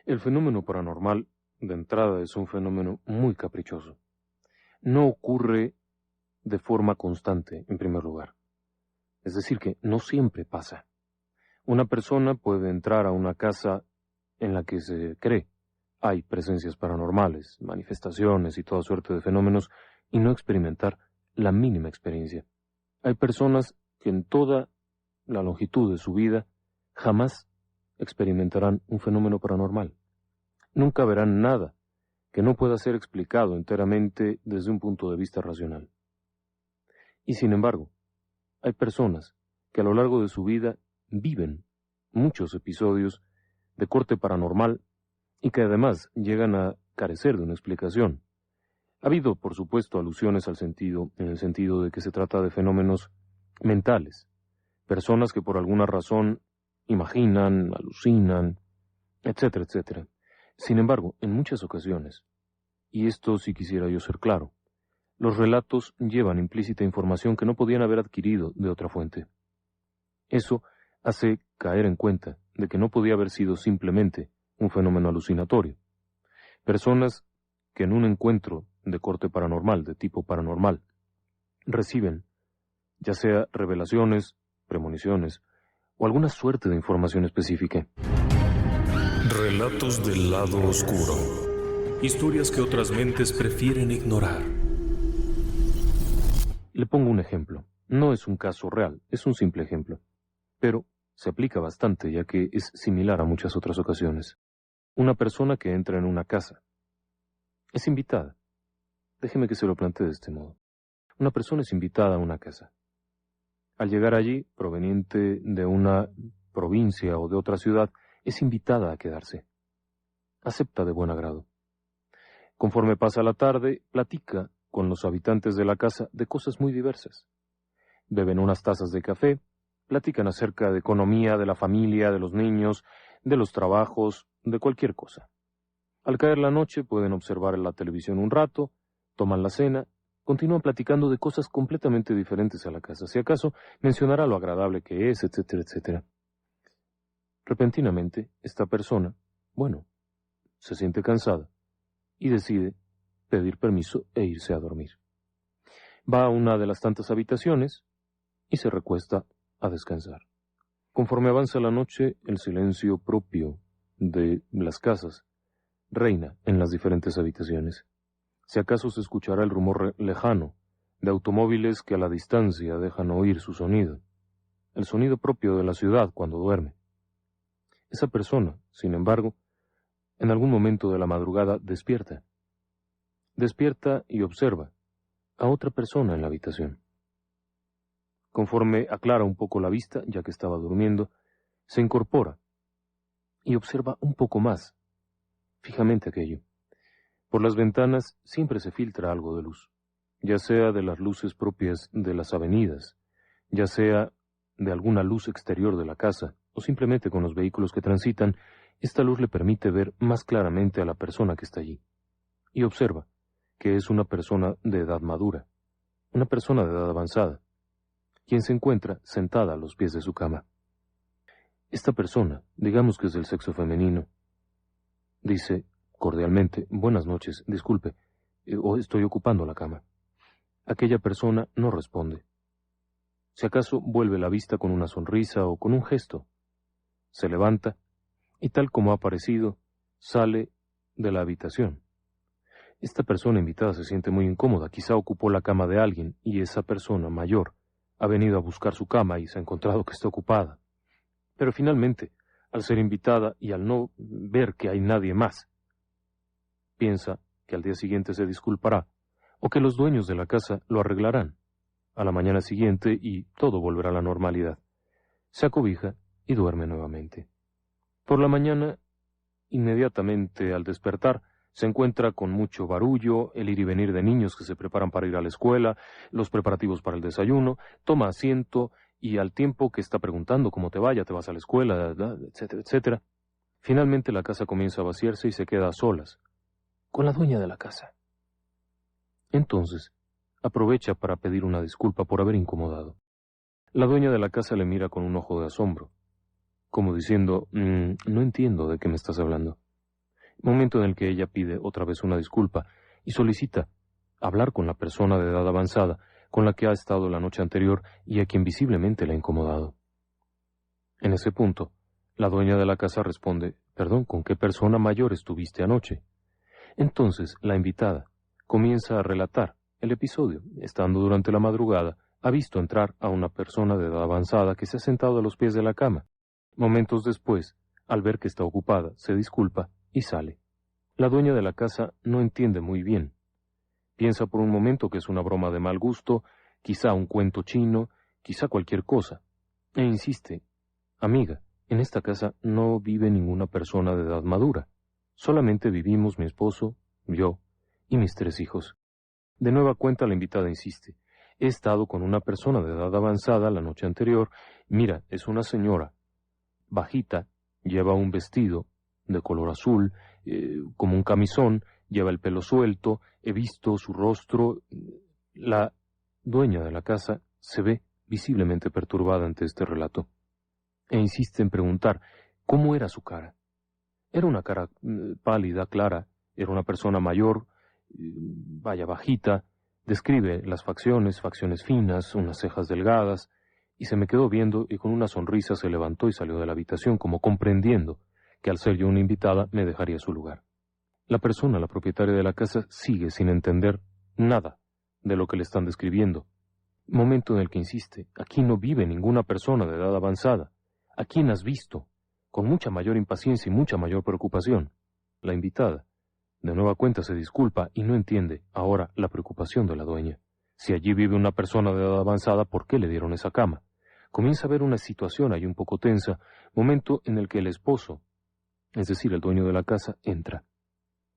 El fenómeno paranormal, de entrada, es un fenómeno muy caprichoso. No ocurre de forma constante, en primer lugar. Es decir, que no siempre pasa. Una persona puede entrar a una casa en la que se cree hay presencias paranormales, manifestaciones y toda suerte de fenómenos, y no experimentar la mínima experiencia. Hay personas que en toda la longitud de su vida jamás experimentarán un fenómeno paranormal. Nunca verán nada que no pueda ser explicado enteramente desde un punto de vista racional. Y sin embargo, hay personas que a lo largo de su vida viven muchos episodios de corte paranormal y que además llegan a carecer de una explicación. Ha habido, por supuesto, alusiones en el sentido de que se trata de fenómenos mentales, personas que por alguna razón imaginan, alucinan, etcétera, etcétera. Sin embargo, en muchas ocasiones, y esto sí quisiera yo ser claro, los relatos llevan implícita información que no podían haber adquirido de otra fuente. Eso hace caer en cuenta de que no podía haber sido simplemente un fenómeno alucinatorio. Personas que en un encuentro de corte paranormal, de tipo paranormal, reciben, ya sea revelaciones, premoniciones, o alguna suerte de información específica. Relatos del lado oscuro. Historias que otras mentes prefieren ignorar. Le pongo un ejemplo. No es un caso real, es un simple ejemplo. Pero se aplica bastante, ya que es similar a muchas otras ocasiones. Una persona que entra en una casa. Es invitada. Déjeme que se lo plantee de este modo. Una persona es invitada a una casa. Al llegar allí, proveniente de una provincia o de otra ciudad, es invitada a quedarse. Acepta de buen agrado. Conforme pasa la tarde, platica con los habitantes de la casa de cosas muy diversas. Beben unas tazas de café, platican acerca de economía, de la familia, de los niños, de los trabajos, de cualquier cosa. Al caer la noche pueden observar en la televisión un rato, toman la cena, continúan platicando de cosas completamente diferentes a la casa. Si acaso mencionará lo agradable que es, etcétera, etcétera. Repentinamente, esta persona, se siente cansada y decide pedir permiso e irse a dormir. Va a una de las tantas habitaciones y se recuesta a descansar. Conforme avanza la noche, el silencio propio de las casas reina en las diferentes habitaciones. Si acaso se escuchará el rumor lejano de automóviles que a la distancia dejan oír su sonido, el sonido propio de la ciudad cuando duerme. Esa persona, sin embargo, en algún momento de la madrugada despierta. Despierta y observa a otra persona en la habitación. Conforme aclara un poco la vista, ya que estaba durmiendo, se incorpora y observa un poco más fijamente aquello. Por las ventanas siempre se filtra algo de luz, ya sea de las luces propias de las avenidas, ya sea de alguna luz exterior de la casa, o simplemente con los vehículos que transitan. Esta luz le permite ver más claramente a la persona que está allí, y observa que es una persona de edad madura, una persona de edad avanzada, quien se encuentra sentada a los pies de su cama. Esta persona, digamos que es del sexo femenino, dice cordialmente: buenas noches, disculpe, estoy ocupando la cama. Aquella persona no responde. Si acaso vuelve la vista con una sonrisa o con un gesto. Se levanta y, tal como ha aparecido, sale de la habitación. Esta persona invitada se siente muy incómoda, quizá ocupó la cama de alguien y esa persona mayor ha venido a buscar su cama y se ha encontrado que está ocupada. Pero finalmente, al ser invitada y al no ver que hay nadie más, piensa que al día siguiente se disculpará o que los dueños de la casa lo arreglarán a la mañana siguiente y todo volverá a la normalidad. Se acobija y duerme nuevamente. Por la mañana, inmediatamente al despertar, se encuentra con mucho barullo, el ir y venir de niños que se preparan para ir a la escuela, los preparativos para el desayuno, toma asiento y al tiempo que está preguntando cómo te vaya, te vas a la escuela, etcétera, etcétera, finalmente la casa comienza a vaciarse y se queda a solas con la dueña de la casa. Entonces, aprovecha para pedir una disculpa por haber incomodado. La dueña de la casa le mira con un ojo de asombro, como diciendo: no entiendo de qué me estás hablando. momento en el que ella pide otra vez una disculpa y solicita hablar con la persona de edad avanzada con la que ha estado la noche anterior y a quien visiblemente le ha incomodado. En ese punto, la dueña de la casa responde: «Perdón, ¿con qué persona mayor estuviste anoche?». Entonces, la invitada comienza a relatar el episodio. Estando durante la madrugada, ha visto entrar a una persona de edad avanzada que se ha sentado a los pies de la cama. Momentos después, al ver que está ocupada, se disculpa y sale. La dueña de la casa no entiende muy bien. Piensa por un momento que es una broma de mal gusto, quizá un cuento chino, quizá cualquier cosa, e insiste: «Amiga, en esta casa no vive ninguna persona de edad madura. Solamente vivimos mi esposo, yo y mis 3 hijos». De nueva cuenta la invitada insiste: «He estado con una persona de edad avanzada la noche anterior. Mira, es una señora, bajita, lleva un vestido de color azul, como un camisón, lleva el pelo suelto, he visto su rostro». La dueña de la casa se ve visiblemente perturbada ante este relato, e insiste en preguntar cómo era su cara. Era una cara pálida, clara, era una persona mayor, bajita, describe las facciones finas, unas cejas delgadas, y se me quedó viendo y con una sonrisa se levantó y salió de la habitación, como comprendiendo que al ser yo una invitada me dejaría su lugar. La persona, la propietaria de la casa, sigue sin entender nada de lo que le están describiendo. Momento en el que insiste: «Aquí no vive ninguna persona de edad avanzada. ¿A quién has visto?», con mucha mayor impaciencia y mucha mayor preocupación. La invitada, de nueva cuenta, se disculpa y no entiende ahora la preocupación de la dueña. Si allí vive una persona de edad avanzada, ¿por qué le dieron esa cama? Comienza a haber una situación ahí un poco tensa, momento en el que el esposo, es decir, el dueño de la casa, entra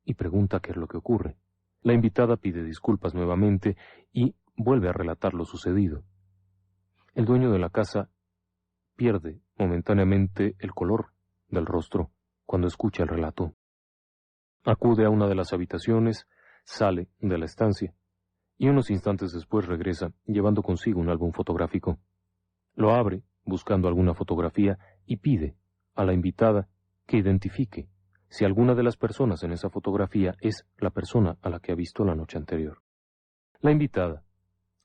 y pregunta qué es lo que ocurre. La invitada pide disculpas nuevamente y vuelve a relatar lo sucedido. El dueño de la casa pierde momentáneamente el color del rostro cuando escucha el relato. Acude a una de las habitaciones, sale de la estancia y unos instantes después regresa llevando consigo un álbum fotográfico. Lo abre buscando alguna fotografía y pide a la invitada que identifique si alguna de las personas en esa fotografía es la persona a la que ha visto la noche anterior. La invitada,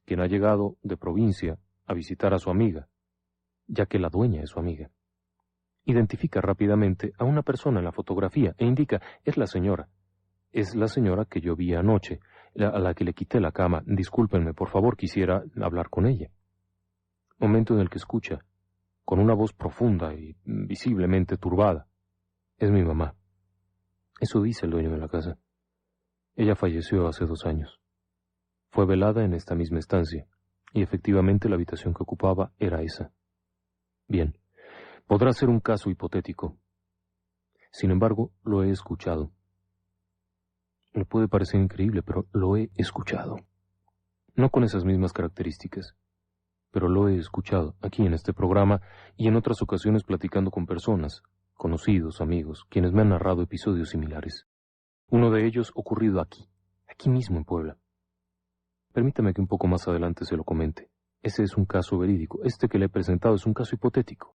quien ha llegado de provincia a visitar a su amiga, ya que la dueña es su amiga, identifica rápidamente a una persona en la fotografía e indica: «Es la señora que yo vi anoche, a la que le quité la cama. Discúlpenme, por favor, quisiera hablar con ella». Momento en el que escucha, con una voz profunda y visiblemente turbada: «Es mi mamá». Eso dice el dueño de la casa. Ella falleció hace 2 años. Fue velada en esta misma estancia, y efectivamente la habitación que ocupaba era esa. Bien, podrá ser un caso hipotético. Sin embargo, lo he escuchado. Me puede parecer increíble, pero lo he escuchado. No con esas mismas características, pero lo he escuchado aquí en este programa y en otras ocasiones platicando con personas, conocidos, amigos, quienes me han narrado episodios similares. Uno de ellos ocurrido aquí mismo en Puebla. Permítame que un poco más adelante se lo comente. Ese es un caso verídico. Este que le he presentado es un caso hipotético.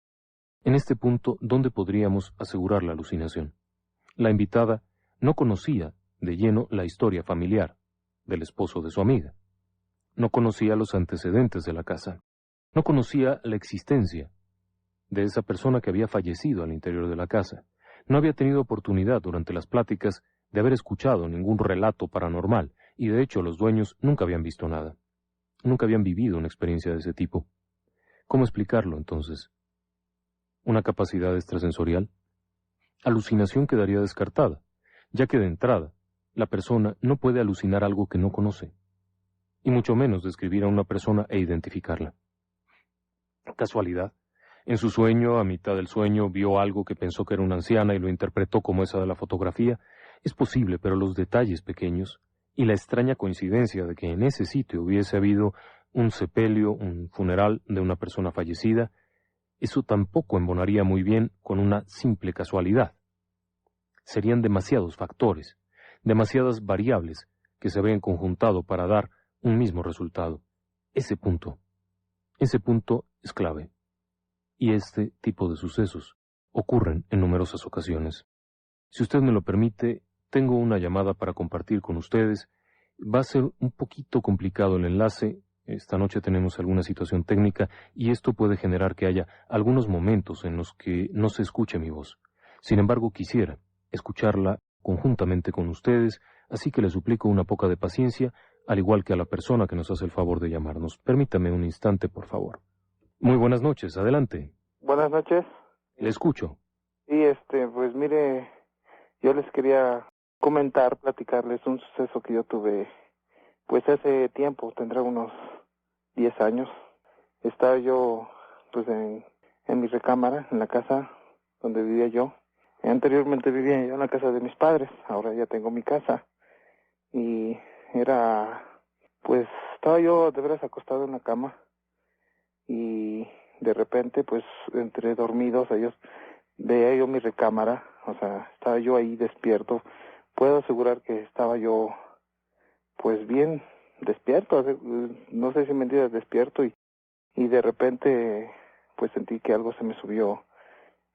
En este punto, ¿dónde podríamos asegurar la alucinación? La invitada no conocía de lleno la historia familiar del esposo de su amiga. No conocía los antecedentes de la casa. No conocía la existencia de esa persona que había fallecido al interior de la casa. No había tenido oportunidad durante las pláticas de haber escuchado ningún relato paranormal, y de hecho los dueños nunca habían visto nada. Nunca habían vivido una experiencia de ese tipo. ¿Cómo explicarlo, entonces? ¿Una capacidad extrasensorial? Alucinación quedaría descartada, ya que de entrada, la persona no puede alucinar algo que no conoce, y mucho menos describir a una persona e identificarla. ¿Casualidad? En su sueño, a mitad del sueño, vio algo que pensó que era una anciana y lo interpretó como esa de la fotografía. Es posible, pero los detalles pequeños y la extraña coincidencia de que en ese sitio hubiese habido un sepelio, un funeral de una persona fallecida, eso tampoco embonaría muy bien con una simple casualidad. Serían demasiados factores, demasiadas variables que se habrían conjuntado para dar un mismo resultado. Ese punto es clave. Y este tipo de sucesos ocurren en numerosas ocasiones. Si usted me lo permite, tengo una llamada para compartir con ustedes. Va a ser un poquito complicado el enlace. Esta noche tenemos alguna situación técnica y esto puede generar que haya algunos momentos en los que no se escuche mi voz. Sin embargo, quisiera escucharla conjuntamente con ustedes, así que le suplico una poca de paciencia, al igual que a la persona que nos hace el favor de llamarnos. Permítame un instante, por favor. Muy buenas noches, adelante. Buenas noches. Le escucho. Sí, pues mire, yo les quería platicarles un suceso que yo tuve, pues hace tiempo, tendrá unos 10 años. Estaba yo, pues en mi recámara, en la casa donde vivía yo. Anteriormente vivía yo en la casa de mis padres, ahora ya tengo mi casa. Y pues estaba yo de veras acostado en la cama y de repente, pues entre dormidos, veía yo mi recámara, o sea, estaba yo ahí despierto. Puedo asegurar que estaba yo, pues bien despierto, no sé si mentiras, despierto y de repente, pues sentí que algo se me subió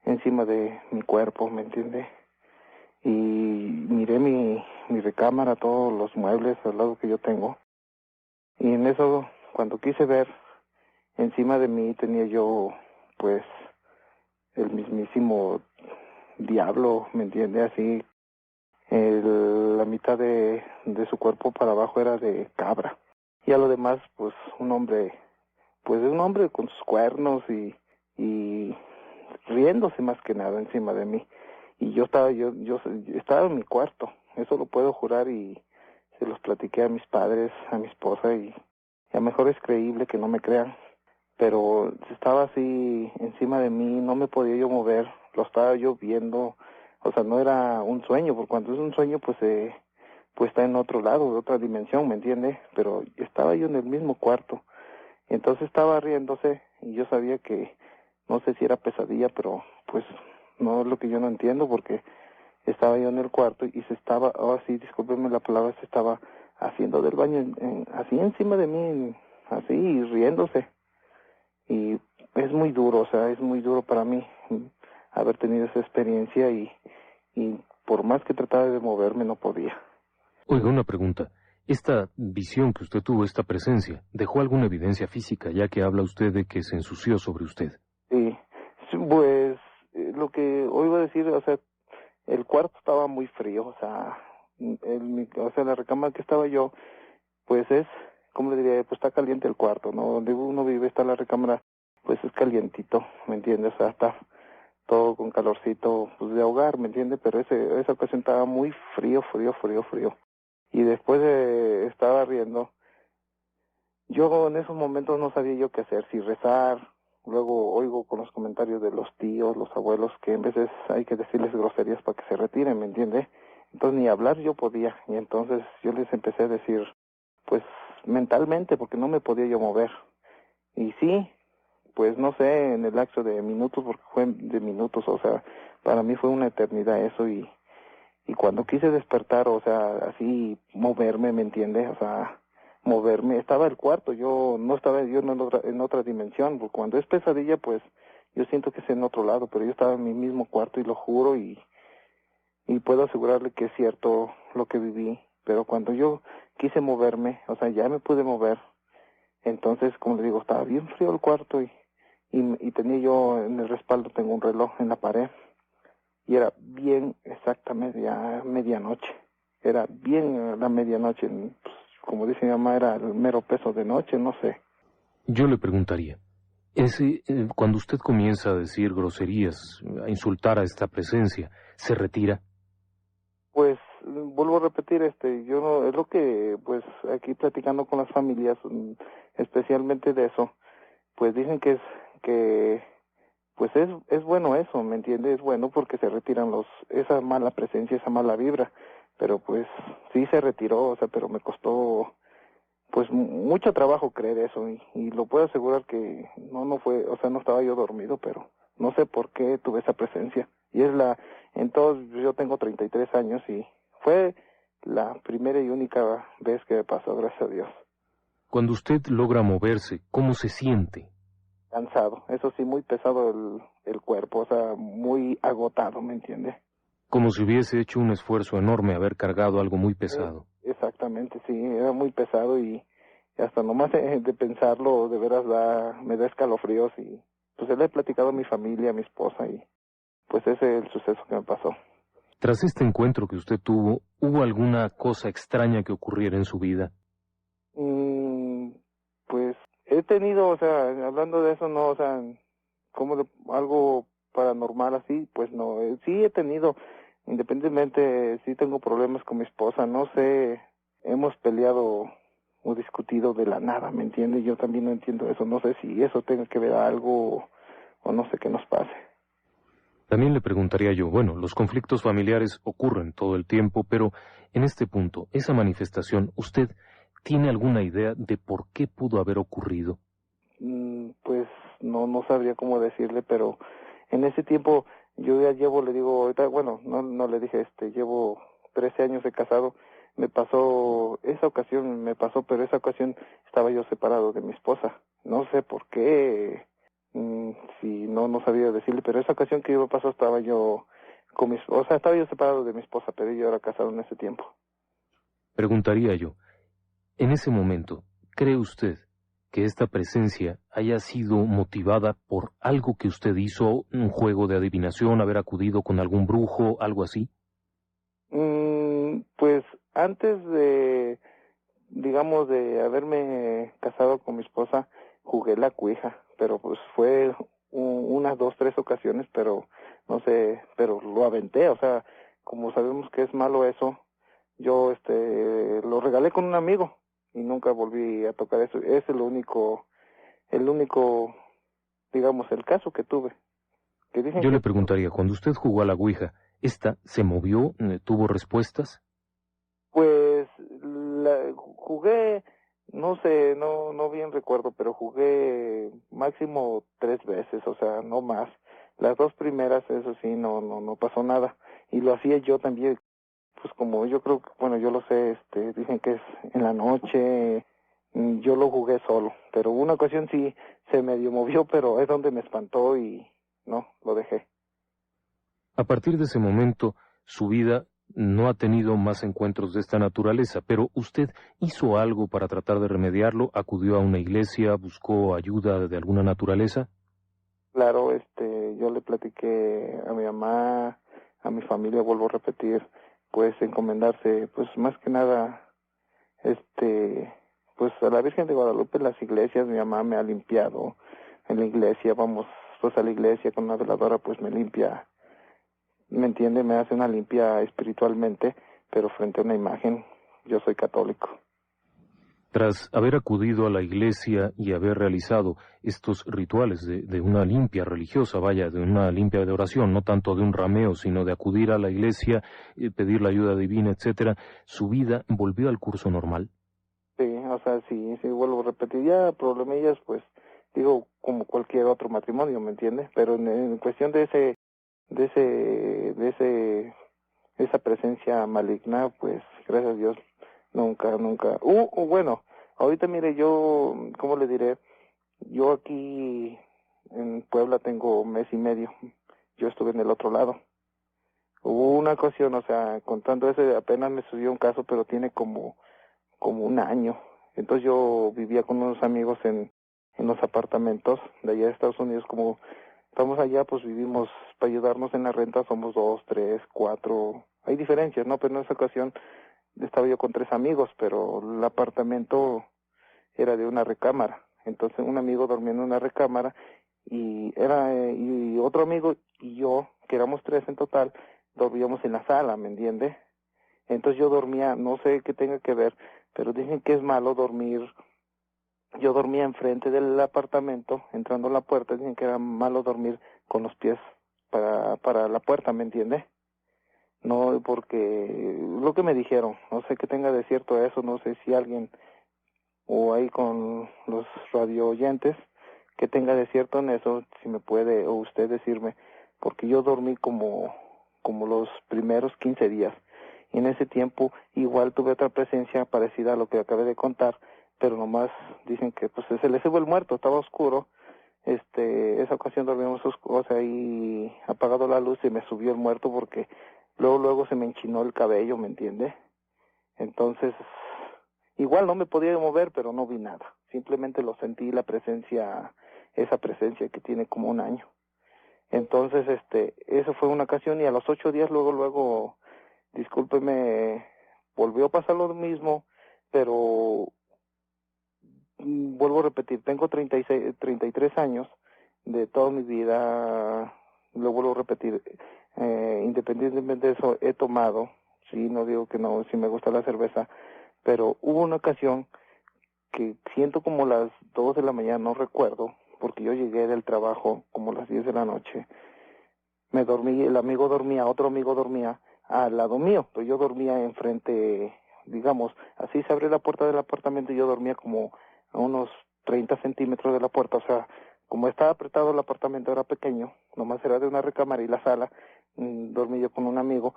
encima de mi cuerpo, ¿me entiende? Y miré mi recámara, todos los muebles al lado que yo tengo. Y en eso, cuando quise ver, encima de mí tenía yo, pues, el mismísimo diablo, ¿me entiende? Así, la mitad de su cuerpo para abajo era de cabra. Y a lo demás, pues, un hombre con sus cuernos y riéndose más que nada encima de mí. Y yo estaba en mi cuarto, eso lo puedo jurar, y se los platiqué a mis padres, a mi esposa, y a lo mejor es creíble que no me crean, pero estaba así encima de mí, no me podía yo mover, lo estaba yo viendo, o sea, no era un sueño, porque cuando es un sueño, pues está en otro lado, de otra dimensión, ¿me entiende? Pero estaba yo en el mismo cuarto, entonces estaba riéndose, y yo sabía que, no sé si era pesadilla, pero pues no es lo que yo no entiendo, porque estaba yo en el cuarto y se estaba, sí, discúlpenme la palabra, se estaba haciendo del baño, así encima de mí, así, y riéndose. Y es muy duro, o sea, es muy duro para mí haber tenido esa experiencia y por más que trataba de moverme no podía. Oiga, una pregunta. ¿Esta visión que usted tuvo, esta presencia, dejó alguna evidencia física, ya que habla usted de que se ensució sobre usted? Sí, pues lo que oigo decir, o sea, el cuarto estaba muy frío, o sea, la recámara que estaba yo, pues ¿cómo le diría? Pues está caliente el cuarto, ¿no? Donde uno vive está la recámara, pues es calientito, ¿me entiendes? O sea, está todo con calorcito, pues de hogar, ¿me entiendes? Pero esa ocasión estaba muy frío. Y después estaba riendo. Yo en esos momentos no sabía yo qué hacer, si rezar. Luego oigo con los comentarios de los tíos, los abuelos, que en veces hay que decirles groserías para que se retiren, ¿me entiende? Entonces ni hablar yo podía. Y entonces yo les empecé a decir, pues mentalmente, porque no me podía yo mover. Y sí, pues no sé, en el lapso de minutos, porque fue de minutos, o sea, para mí fue una eternidad eso. Y cuando quise despertar, o sea, así moverme, ¿me entiende? O sea, moverme, estaba el cuarto, yo no estaba yo en otra dimensión, porque cuando es pesadilla, pues yo siento que es en otro lado, pero yo estaba en mi mismo cuarto y lo juro, y puedo asegurarle que es cierto lo que viví, pero cuando yo quise moverme, o sea, ya me pude mover, entonces, como le digo, estaba bien frío el cuarto y tenía yo en el respaldo, tengo un reloj en la pared, y era bien exactamente ya medianoche, era bien la medianoche, pues, como dice mi mamá, era el mero peso de noche, no sé. Yo le preguntaría, cuando usted comienza a decir groserías, a insultar a esta presencia, ¿se retira? Pues vuelvo a repetir, yo no, es lo que, pues aquí platicando con las familias, especialmente de eso, pues dicen pues es bueno eso, ¿me entiendes? Es bueno porque se retiran esa mala presencia, esa mala vibra, pero pues sí se retiró, o sea, pero me costó pues mucho trabajo creer eso, y lo puedo asegurar que no fue, o sea, no estaba yo dormido, pero no sé por qué tuve esa presencia. Y entonces yo tengo 33 años y fue la primera y única vez que me pasó, gracias a Dios. Cuando usted logra moverse, ¿cómo se siente? Cansado, eso sí, muy pesado el cuerpo, o sea, muy agotado, ¿me entiende? Como si hubiese hecho un esfuerzo enorme haber cargado algo muy pesado. Exactamente, sí, era muy pesado y hasta nomás de pensarlo, de veras me da escalofríos y pues le he platicado a mi familia, a mi esposa y pues ese es el suceso que me pasó. Tras este encuentro que usted tuvo, ¿hubo alguna cosa extraña que ocurriera en su vida? Pues he tenido, o sea, hablando de eso, no, o sea, algo paranormal así, pues no, sí he tenido, independientemente, sí tengo problemas con mi esposa, no sé, hemos peleado o discutido de la nada, ¿me entiende? Yo también no entiendo eso, no sé si eso tenga que ver algo o no sé qué nos pase. También le preguntaría yo, bueno, los conflictos familiares ocurren todo el tiempo, pero en este punto, esa manifestación, ¿usted tiene alguna idea de por qué pudo haber ocurrido? Pues no sabría cómo decirle, pero en ese tiempo yo ya llevo, le digo, ahorita, bueno, no le dije, llevo 13 años de casado, esa ocasión me pasó, pero esa ocasión estaba yo separado de mi esposa, no sé por qué, si no sabía decirle, pero esa ocasión que me pasó estaba yo estaba yo separado de mi esposa, pero yo era casado en ese tiempo. Preguntaría yo, en ese momento, ¿cree usted que esta presencia haya sido motivada por algo que usted hizo, un juego de adivinación, haber acudido con algún brujo, algo así? Pues antes digamos, de haberme casado con mi esposa, jugué la cuija, pero pues fue unas 2, 3 ocasiones, pero no sé, pero lo aventé, o sea, como sabemos que es malo eso, yo lo regalé con un amigo y nunca volví a tocar eso. Ese es el único, digamos, el caso que tuve. Que dicen Yo que le preguntaría, cuando usted jugó a la Ouija, ¿esta se movió, tuvo respuestas? pues jugué, no sé, no bien recuerdo, pero jugué máximo 3 veces, o sea, no más. Las 2 primeras, eso sí, no pasó nada. Y lo hacía yo también, pues como yo creo que, bueno, yo lo sé, dicen que es en la noche, yo lo jugué solo, pero una ocasión sí se medio movió, pero es donde me espantó y no, lo dejé. A partir de ese momento, su vida no ha tenido más encuentros de esta naturaleza, pero usted hizo algo para tratar de remediarlo, acudió a una iglesia, buscó ayuda de alguna naturaleza. Claro, yo le platiqué a mi mamá, a mi familia, vuelvo a repetir, pues encomendarse, pues más que nada, pues a la Virgen de Guadalupe, las iglesias, mi mamá me ha limpiado en la iglesia, vamos pues a la iglesia con una veladora, pues me limpia, me entiende, me hace una limpia espiritualmente, pero frente a una imagen, yo soy católico. Tras haber acudido a la iglesia y haber realizado estos rituales de una limpia religiosa, vaya, de una limpia de oración, no tanto de un rameo, sino de acudir a la iglesia, pedir la ayuda divina, etcétera, su vida volvió al curso normal. Sí, o sea, sí, vuelvo a repetir, ya problemillas, pues, digo, como cualquier otro matrimonio, ¿me entiendes? Pero en cuestión de ese, de ese, esa presencia maligna, pues, gracias a Dios, nunca. Bueno, ahorita mire, yo, ¿cómo le diré? Yo aquí en Puebla tengo 1 mes y medio, yo estuve en el otro lado. Hubo una ocasión, o sea, contando ese, apenas me subió un caso, pero tiene como un año. Entonces yo vivía con unos amigos en los apartamentos de allá de Estados Unidos. Como estamos allá, pues vivimos para ayudarnos en la renta, somos 2, 3, 4. Hay diferencias, ¿no? Pero en esa ocasión estaba yo con 3 amigos, pero el apartamento era de una recámara. Entonces un amigo dormía en una recámara y otro amigo y yo, que éramos 3 en total, dormíamos en la sala, ¿me entiende? Entonces yo dormía, no sé qué tenga que ver, pero dicen que es malo dormir. Yo dormía enfrente del apartamento, entrando a la puerta, dicen que era malo dormir con los pies para la puerta, ¿me entiende? No, porque lo que me dijeron, no sé qué tenga de cierto eso, no sé si alguien o ahí con los radio oyentes que tenga de cierto en eso, si me puede o usted decirme, porque yo dormí como los primeros 15 días. Y en ese tiempo igual tuve otra presencia parecida a lo que acabé de contar, pero nomás dicen que pues se le subió el muerto, estaba oscuro. Esa ocasión dormimos, o sea, ahí apagado la luz y me subió el muerto porque luego se me enchinó el cabello, ¿me entiende? Entonces, igual no me podía mover, pero no vi nada. Simplemente lo sentí, esa presencia que tiene como un año. Entonces, eso fue una ocasión, y a los 8 días luego, discúlpeme, volvió a pasar lo mismo, pero vuelvo a repetir, tengo 33 años de toda mi vida, lo vuelvo a repetir, independientemente de eso, he tomado, sí, no digo que no, sí me gusta la cerveza, pero hubo una ocasión que siento como las 2 de la mañana, no recuerdo, porque yo llegué del trabajo como las 10 de la noche, me dormí, otro amigo dormía al lado mío, pero yo dormía enfrente, digamos, así se abrió la puerta del apartamento y yo dormía como a unos 30 centímetros de la puerta, o sea, como estaba apretado el apartamento, era pequeño, nomás era de una recámara y la sala, dormí yo con un amigo,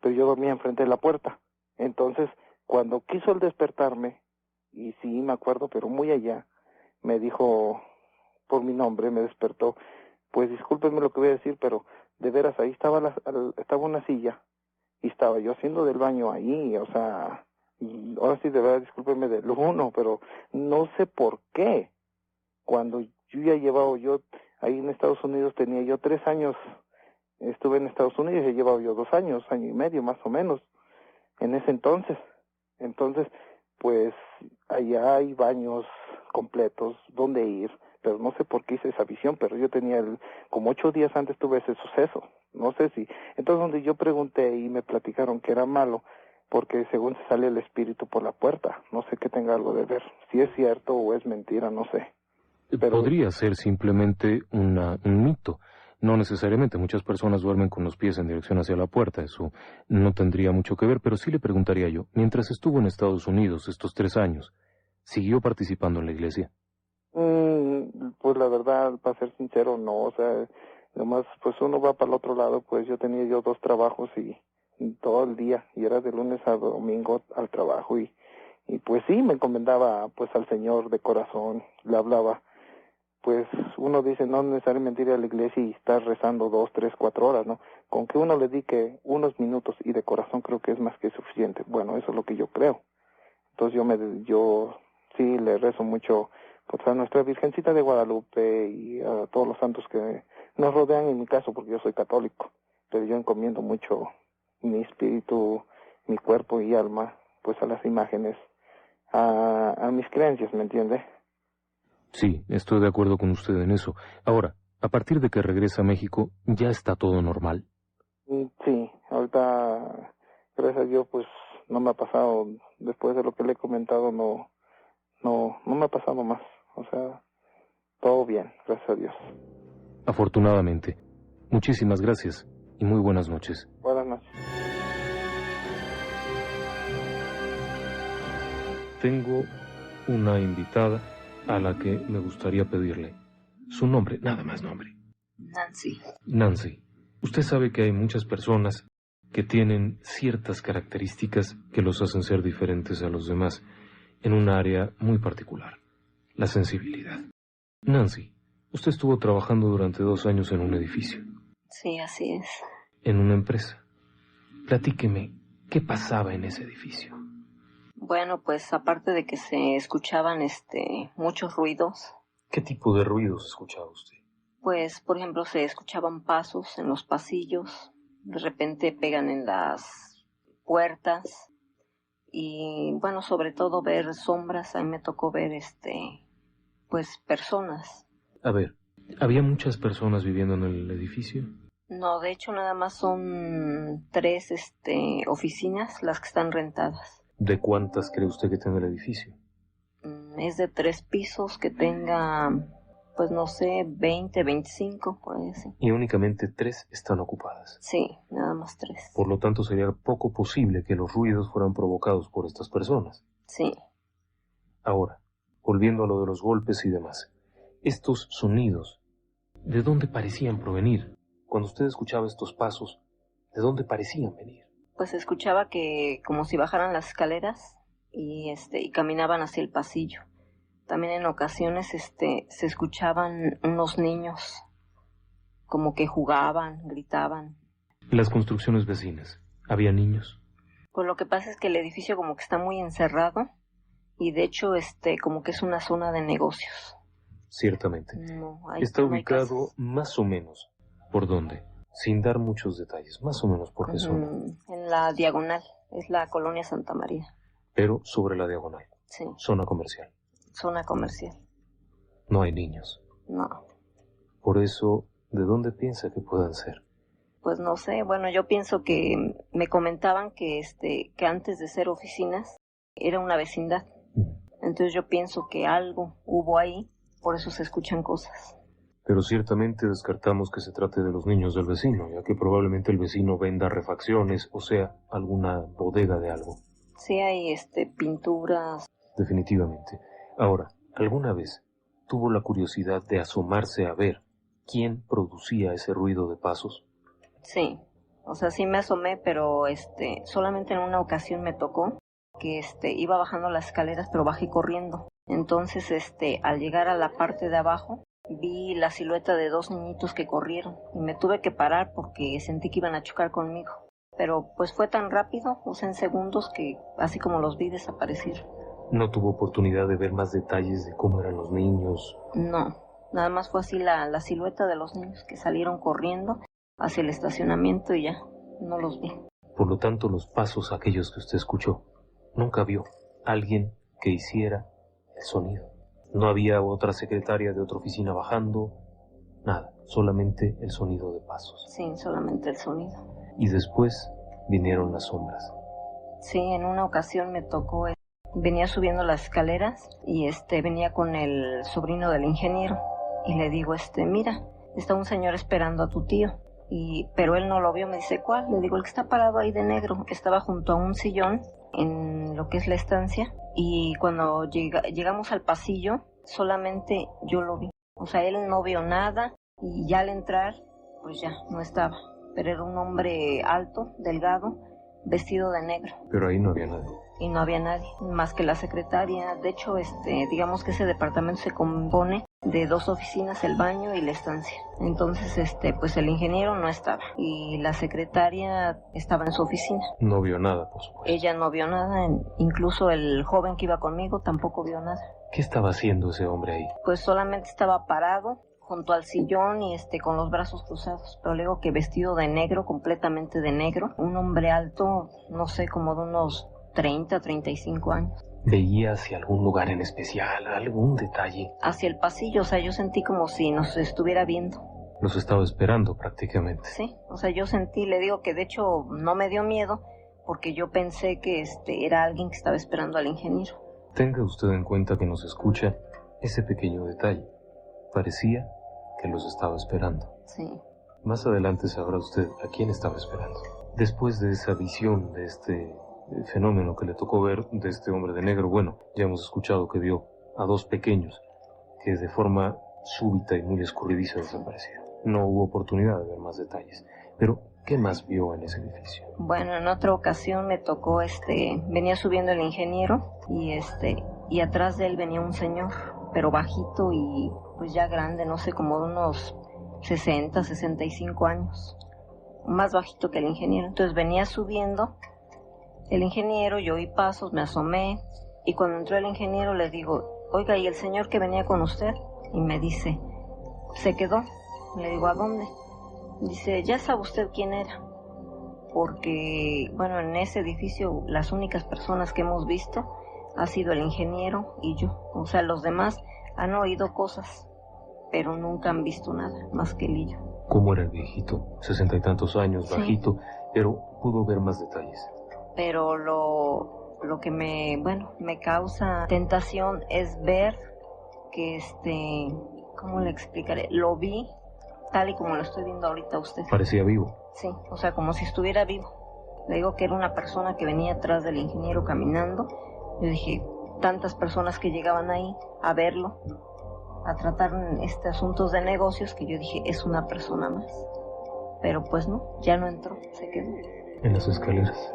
pero yo dormía enfrente de la puerta. Entonces, cuando quiso el despertarme, y sí me acuerdo, pero muy allá, me dijo por mi nombre, me despertó. Pues discúlpenme lo que voy a decir, pero de veras, ahí estaba una silla, y estaba yo haciendo del baño ahí, o sea, y ahora sí, de verdad, discúlpenme del uno, pero no sé por qué. Cuando yo ahí en Estados Unidos, tenía yo 3 años, estuve en Estados Unidos y he llevado yo 2 años, año y medio más o menos, en ese entonces. Entonces, pues, allá hay baños completos donde ir, pero no sé por qué hice esa visión, pero yo tenía como 8 días antes tuve ese suceso, no sé si, entonces donde yo pregunté y me platicaron que era malo, porque según se sale el espíritu por la puerta, no sé qué tenga algo de ver, si es cierto o es mentira, no sé. Pero podría ser simplemente un mito. No necesariamente, muchas personas duermen con los pies en dirección hacia la puerta, eso no tendría mucho que ver, pero sí le preguntaría yo, mientras estuvo en Estados Unidos estos 3 años, ¿siguió participando en la iglesia? Pues la verdad, para ser sincero, no, o sea, nomás pues uno va para el otro lado, pues yo tenía 2 trabajos y todo el día, y era de lunes a domingo al trabajo, y pues sí, me encomendaba pues al Señor de corazón, le hablaba. Pues uno dice, no necesariamente ir a la iglesia y estar rezando 2, 3, 4 horas, ¿no? Con que uno le dedique unos minutos y de corazón, creo que es más que suficiente. Bueno, eso es lo que yo creo. Entonces yo sí le rezo mucho pues a nuestra Virgencita de Guadalupe y a todos los santos que nos rodean, en mi caso, porque yo soy católico, pero yo encomiendo mucho mi espíritu, mi cuerpo y alma, pues a las imágenes, a mis creencias, ¿me entiende? Sí, estoy de acuerdo con usted en eso. Ahora, a partir de que regresa a México, ¿ya está todo normal? Sí, ahorita, gracias a Dios, pues no me ha pasado, después de lo que le he comentado, no me ha pasado más. O sea, todo bien, gracias a Dios. Afortunadamente. Muchísimas gracias y muy buenas noches. Buenas noches. Tengo una invitada a la que me gustaría pedirle su nombre, nada más nombre. Nancy. Nancy, usted sabe que hay muchas personas que tienen ciertas características que los hacen ser diferentes a los demás en un área muy particular, la sensibilidad. Nancy, usted estuvo trabajando durante 2 años en un edificio. Sí, así es. En una empresa. Platíqueme, ¿qué pasaba en ese edificio? Bueno, pues aparte de que se escuchaban muchos ruidos. ¿Qué tipo de ruidos escuchaba usted? Pues, por ejemplo, se escuchaban pasos en los pasillos, de repente pegan en las puertas y, bueno, sobre todo ver sombras. A mí me tocó ver, pues, personas. A ver, ¿había muchas personas viviendo en el edificio? No, de hecho, nada más son 3, oficinas las que están rentadas. ¿De cuántas cree usted que tiene el edificio? Es de 3 pisos, que tenga, pues no sé, 20, 25, puede ser. Y únicamente 3 están ocupadas. Sí, nada más 3. Por lo tanto, sería poco posible que los ruidos fueran provocados por estas personas. Sí. Ahora, volviendo a lo de los golpes y demás, estos sonidos, ¿de dónde parecían provenir? Cuando usted escuchaba estos pasos, ¿de dónde parecían venir? Pues escuchaba que como si bajaran las escaleras y caminaban hacia el pasillo. También en ocasiones se escuchaban unos niños como que jugaban, gritaban. Las construcciones vecinas. ¿Había niños? Pues lo que pasa es que el edificio como que está muy encerrado y de hecho como que es una zona de negocios. Ciertamente. No, Está no hay ubicado casas. más o menos. ¿Por dónde? Sin dar muchos detalles. Más o menos por qué zona. En la diagonal, es la colonia Santa María. Pero sobre la diagonal. Sí, Zona comercial. zona comercial. No hay niños. No, Por eso, ¿de dónde piensa que puedan ser? pues no sé, bueno, yo pienso que me comentaban que que antes de ser oficinas era una vecindad. Entonces yo pienso que algo hubo ahí, por eso se escuchan cosas. Pero ciertamente descartamos que se trate de los niños del vecino, ya que probablemente el vecino venda refacciones, o sea, alguna bodega de algo. Sí hay pinturas. Definitivamente. Ahora, ¿alguna vez tuvo la curiosidad de asomarse a ver quién producía ese ruido de pasos? Sí, o sea, sí me asomé, pero solamente en una ocasión me tocó que iba bajando las escaleras, pero bajé corriendo. Entonces, al llegar a la parte de abajo, vi la silueta de dos niñitos que corrieron y me tuve que parar porque sentí que iban a chocar conmigo. Pero pues fue tan rápido, o sea, en segundos, que así como los vi desaparecieron. ¿No tuvo oportunidad de ver más detalles de cómo eran los niños? No, nada más fue así la silueta de los niños que salieron corriendo hacia el estacionamiento y ya, no los vi. Por lo tanto, los pasos aquellos que usted escuchó, nunca vio alguien que hiciera el sonido. No había otra secretaria de otra oficina bajando, nada, solamente el sonido de pasos. Sí, solamente el sonido. Y después vinieron las sombras. Sí, en una ocasión me tocó, venía subiendo las escaleras y venía con el sobrino del ingeniero y le digo, mira, está un señor esperando a tu tío. Pero él no lo vio, me dice, ¿cuál? Le digo, el que está parado ahí de negro. Estaba junto a un sillón en lo que es la estancia y cuando llegamos al pasillo, solamente yo lo vi. O sea, él no vio nada y ya al entrar, pues ya, no estaba. Pero era un hombre alto, delgado, vestido de negro. Pero ahí no había nadie. Y no había nadie, más que la secretaria. De hecho, digamos que ese departamento se compone de dos oficinas, el baño y la estancia. Entonces, pues el ingeniero no estaba y la secretaria estaba en su oficina. No vio nada, por supuesto. Ella no vio nada, incluso el joven que iba conmigo tampoco vio nada. ¿Qué estaba haciendo ese hombre ahí? Pues solamente estaba parado junto al sillón y con los brazos cruzados, pero luego que vestido de negro, completamente de negro, un hombre alto, no sé, como de unos 30, 35 años. ¿Veía hacia algún lugar en especial, algún detalle? Hacia el pasillo, o sea, yo sentí como si nos estuviera viendo. Los estaba esperando prácticamente. Sí, o sea, yo sentí, le digo que de hecho no me dio miedo porque yo pensé que era alguien que estaba esperando al ingeniero. Tenga usted en cuenta que nos escucha ese pequeño detalle. Parecía que los estaba esperando. Sí. Más adelante sabrá usted a quién estaba esperando. Después de esa visión, de este fenómeno que le tocó ver de este hombre de negro, bueno, ya hemos escuchado que vio a dos pequeños que de forma súbita y muy escurridiza desaparecieron. No hubo oportunidad de ver más detalles. Pero, ¿qué más vio en ese edificio? Bueno, en otra ocasión me tocó, venía subiendo el ingeniero y atrás de él venía un señor, pero bajito y pues ya grande, no sé, como de unos 60, 65 años, más bajito que el ingeniero. Entonces venía subiendo el ingeniero, yo oí pasos, me asomé y cuando entró el ingeniero le digo, oiga, ¿y el señor que venía con usted? Y me dice, se quedó. Le digo, ¿a dónde? Dice, ya sabe usted quién era. Porque, bueno, en ese edificio las únicas personas que hemos visto ha sido el ingeniero y yo. O sea, los demás han oído cosas, pero nunca han visto nada más que él y yo. ¿Cómo era el viejito? 60 y tantos años, Sí. Bajito, pero pudo ver más detalles. Pero lo que me causa tentación es ver que ¿cómo le explicaré? Lo vi tal y como lo estoy viendo ahorita a usted. Parecía vivo. Sí, o sea, como si estuviera vivo. Le digo que era una persona que venía atrás del ingeniero caminando. Yo dije, tantas personas que llegaban ahí a verlo, a tratar asuntos de negocios, que yo dije, es una persona más. Pero pues no, ya no entró, se quedó. En las escaleras.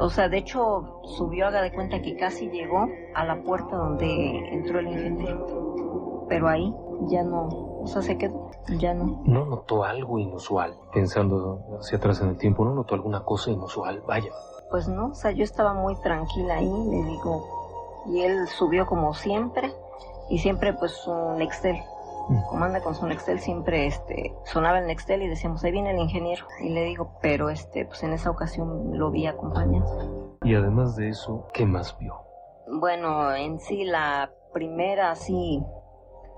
O sea, de hecho, subió, haga de cuenta que casi llegó a la puerta donde entró el ingeniero. Pero ahí ya no, o sea, se quedó. ya no. ¿No notó algo inusual? Pensando hacia atrás en el tiempo, ¿no notó alguna cosa inusual? Vaya. Pues no, o sea, yo estaba muy tranquila ahí, le digo, y él subió como siempre, y siempre pues su Nextel. Como anda con su Nextel, siempre sonaba el Nextel y decíamos, ahí viene el ingeniero. Y le digo, pero pues en esa ocasión lo vi acompañado. Y además de eso, ¿qué más vio? Bueno, en sí la primera, así,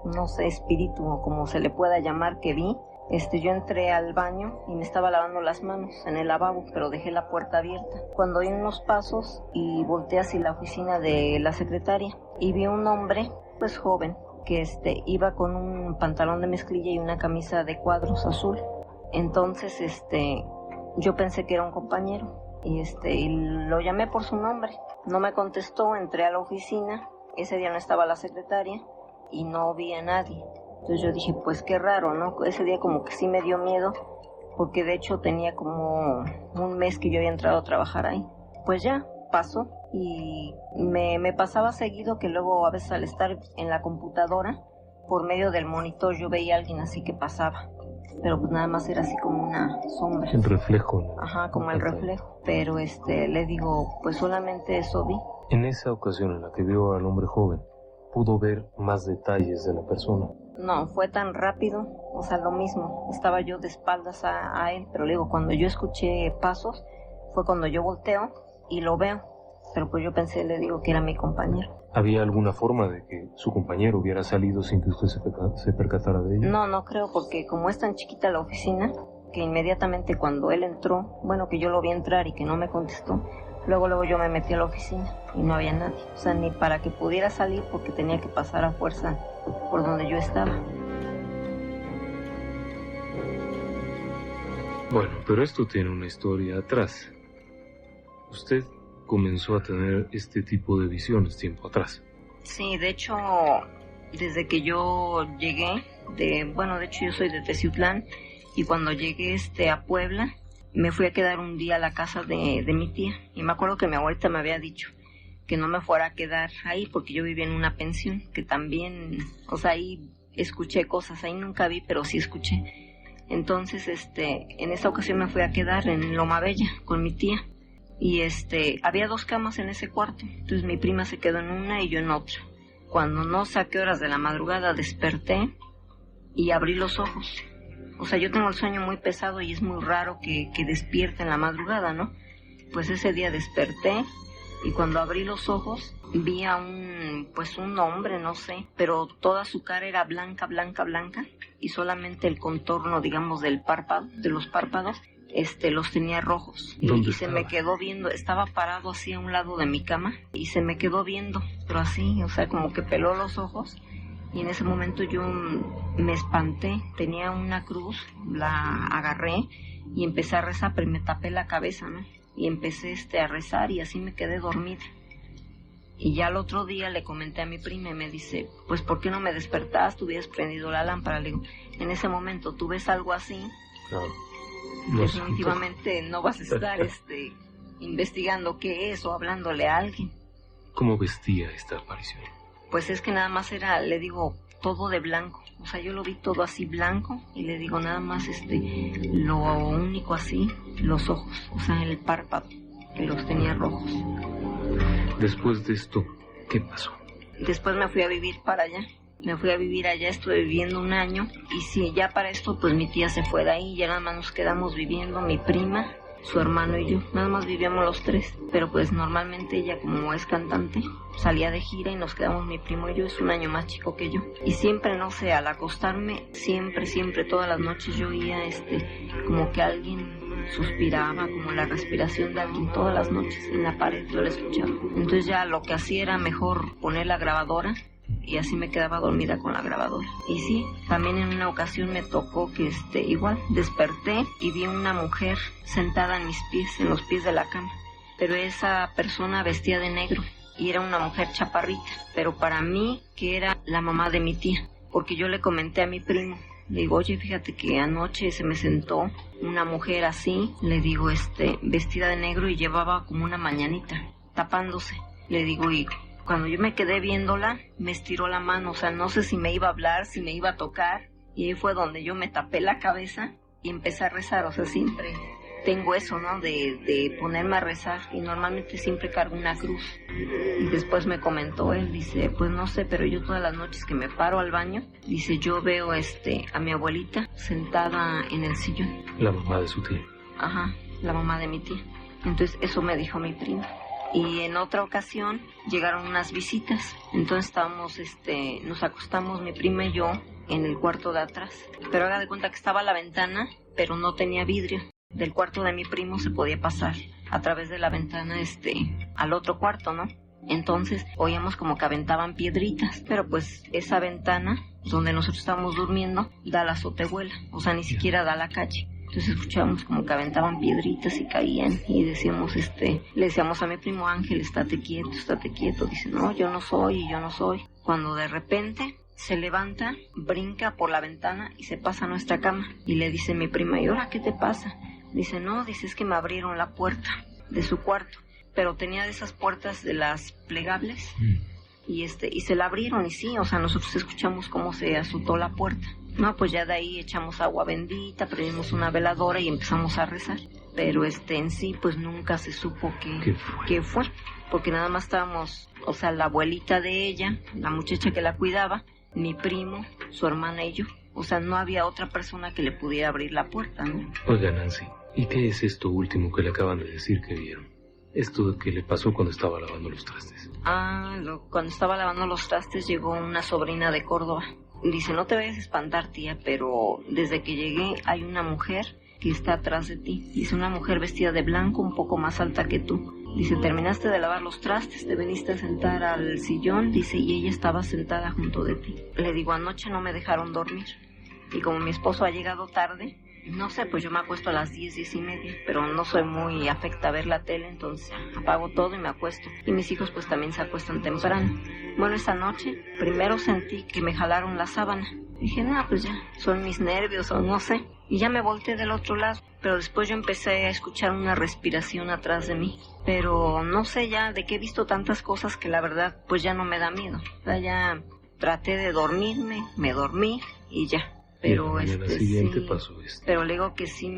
no sé, espíritu o como se le pueda llamar que vi, yo entré al baño y me estaba lavando las manos en el lavabo, pero dejé la puerta abierta. Cuando oí unos pasos y volteé hacia la oficina de la secretaria y vi un hombre, pues joven, que iba con un pantalón de mezclilla y una camisa de cuadros azul. Entonces, yo pensé que era un compañero y lo llamé por su nombre. No me contestó, entré a la oficina. Ese día no estaba la secretaria y no vi a nadie. Entonces yo dije, pues qué raro, ¿no? Ese día como que sí me dio miedo, porque de hecho tenía como un mes que yo había entrado a trabajar ahí. Pues ya, pasó. Y me pasaba seguido que luego a veces al estar en la computadora, por medio del monitor yo veía a alguien así que pasaba. Pero pues nada más era así como una sombra. El reflejo, ¿no? Ajá, como el reflejo. Pero le digo, pues solamente eso vi. En esa ocasión en la que vio al hombre joven, ¿pudo ver más detalles de la persona? No, fue tan rápido, o sea, lo mismo. Estaba yo de espaldas a él, pero le digo, cuando yo escuché pasos, fue cuando yo volteo y lo veo. Pero pues yo pensé, le digo, que era mi compañero. ¿Había alguna forma de que su compañero hubiera salido sin que usted se percatara de ello? No creo, porque como es tan chiquita la oficina, que inmediatamente cuando él entró, bueno, que yo lo vi entrar y que no me contestó, luego yo me metí a la oficina y no había nadie. O sea, ni para que pudiera salir, porque tenía que pasar a fuerza por donde yo estaba. Bueno, pero esto tiene una historia atrás. Usted comenzó a tener este tipo de visiones tiempo atrás. Sí, de hecho, desde que yo llegué, de hecho yo soy de Teciutlán, y cuando llegué a Puebla, me fui a quedar un día a la casa de mi tía, y me acuerdo que mi abuelita me había dicho que no me fuera a quedar ahí, porque yo vivía en una pensión, que también, o sea, ahí escuché cosas, ahí nunca vi, pero sí escuché. Entonces, en esa ocasión me fui a quedar en Loma Bella con mi tía. Y había 2 camas en ese cuarto, entonces mi prima se quedó en una y yo en otra. Cuando no sé a qué horas de la madrugada desperté y abrí los ojos. O sea, yo tengo el sueño muy pesado y es muy raro que despierte en la madrugada, ¿no? Pues ese día desperté y cuando abrí los ojos vi a un hombre, no sé, pero toda su cara era blanca, blanca, blanca y solamente el contorno, digamos, de los párpados, los tenía rojos. Y se me quedó viendo, estaba parado así a un lado de mi cama y se me quedó viendo, pero así, o sea, como que peló los ojos. Y en ese momento yo me espanté, tenía una cruz, la agarré y empecé a rezar, pero me tapé la cabeza, ¿no? Y empecé a rezar y así me quedé dormida. Y ya al otro día le comenté a mi prima y me dice, pues ¿por qué no me despertaste? Hubieras prendido la lámpara. Le digo, en ese momento tú ves algo así, claro. Definitivamente no vas a estar investigando qué es o hablándole a alguien. ¿Cómo vestía esta aparición? Pues es que nada más era, le digo, todo de blanco. O sea, yo lo vi todo así blanco y le digo nada más lo único así, los ojos, o sea, el párpado, que los tenía rojos. Después de esto, ¿qué pasó? Después me fui a vivir para allá. Me fui a vivir allá, estuve viviendo 1 año y sí, ya para esto pues mi tía se fue de ahí, ya nada más nos quedamos viviendo, mi prima, su hermano y yo, nada más vivíamos los 3, pero pues normalmente ella como es cantante salía de gira y nos quedamos mi primo y yo, es 1 año más chico que yo. Y siempre, no sé, al acostarme, siempre, todas las noches yo oía como que alguien suspiraba, como la respiración de alguien todas las noches en la pared, yo la escuchaba. Entonces ya lo que hacía era mejor poner la grabadora y así me quedaba dormida con la grabadora. Y sí, también en una ocasión me tocó que igual desperté y vi una mujer sentada en mis pies, en los pies de la cama, pero esa persona vestía de negro y era una mujer chaparrita, pero para mí que era la mamá de mi tía, porque yo le comenté a mi primo, le digo, oye, fíjate que anoche se me sentó una mujer así, le digo, vestida de negro y llevaba como una mañanita tapándose, le digo, y cuando yo me quedé viéndola, me estiró la mano, o sea, no sé si me iba a hablar, si me iba a tocar, Y ahí fue donde yo me tapé la cabeza y empecé a rezar. O sea, siempre tengo eso, ¿no? De ponerme a rezar, y normalmente siempre cargo una cruz. Y después me comentó él, dice, pues no sé, pero yo todas las noches que me paro al baño, dice, yo veo a mi abuelita sentada en el sillón. La mamá de su tía. Ajá, la mamá de mi tía. Entonces eso me dijo mi prima. Y en otra ocasión llegaron unas visitas. Entonces estábamos, nos acostamos mi prima y yo en el cuarto de atrás. Pero haga de cuenta que estaba la ventana, pero no tenía vidrio. Del cuarto de mi primo se podía pasar a través de la ventana al otro cuarto, ¿no? Entonces oíamos como que aventaban piedritas, pero pues esa ventana donde nosotros estábamos durmiendo da a la azotehuela, o sea, ni siquiera da a la calle. Entonces escuchábamos como que aventaban piedritas y caían, y decíamos, le decíamos a mi primo, Ángel, estate quieto, estate quieto. Dice, no, yo no soy, y yo no soy. Cuando de repente se levanta, brinca por la ventana y se pasa a nuestra cama. Y le dice mi prima, ¿y ahora qué te pasa? Dice, no, dice, es que me abrieron la puerta de su cuarto, pero tenía de esas puertas de las plegables, y se la abrieron, y sí, o sea, nosotros escuchamos cómo se azotó la puerta. No, pues ya de ahí echamos agua bendita, prendimos una veladora y empezamos a rezar. Pero en sí, pues nunca se supo qué fue, porque nada más estábamos, o sea, la abuelita de ella, la muchacha que la cuidaba, mi primo, su hermana y yo. O sea, no había otra persona que le pudiera abrir la puerta, ¿no? Oiga, Nancy, ¿y qué es esto último que le acaban de decir que vieron? Esto que le pasó cuando estaba lavando los trastes. Cuando estaba lavando los trastes llegó una sobrina de Córdoba. Dice, no te vayas a espantar, tía, pero desde que llegué hay una mujer que está atrás de ti. Dice, una mujer vestida de blanco, un poco más alta que tú. Dice, terminaste de lavar los trastes, te viniste a sentar al sillón, dice, y ella estaba sentada junto de ti. Le digo, anoche no me dejaron dormir. Y como mi esposo ha llegado tarde, no sé, pues yo me acuesto a las 10, 10:30, pero no soy muy afecta a ver la tele, entonces apago todo y me acuesto. Y mis hijos pues también se acuestan temprano. Bueno, esa noche primero sentí que me jalaron la sábana. Dije, no, pues ya, son mis nervios o no sé. Y ya me volteé del otro lado, pero después yo empecé a escuchar una respiración atrás de mí. Pero no sé ya de qué he visto tantas cosas que la verdad pues ya no me da miedo. O sea, ya traté de dormirme, me dormí y ya. Pero siguiente sí, pasó esto. Pero le digo que sí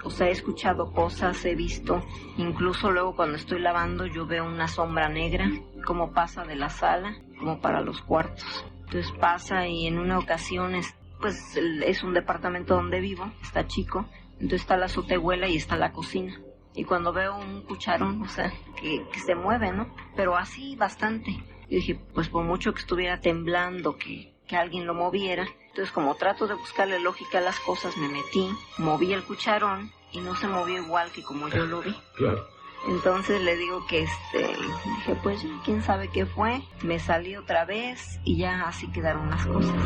o sea, he escuchado cosas, he visto, incluso luego cuando estoy lavando yo veo una sombra negra, como pasa de la sala, como para los cuartos. Entonces pasa, y en una ocasión, pues es un departamento donde vivo, está chico, entonces está la azotehuela y está la cocina. Y cuando veo un cucharón, o sea, que se mueve, ¿no? Pero así bastante. Yo dije, pues por mucho que estuviera temblando, que alguien lo moviera. Entonces, como trato de buscarle lógica a las cosas, me metí, moví el cucharón y no se movió igual que como yo lo vi. Claro. Entonces le digo que dije, pues ya, quién sabe qué fue. Me salí otra vez y ya así quedaron las cosas.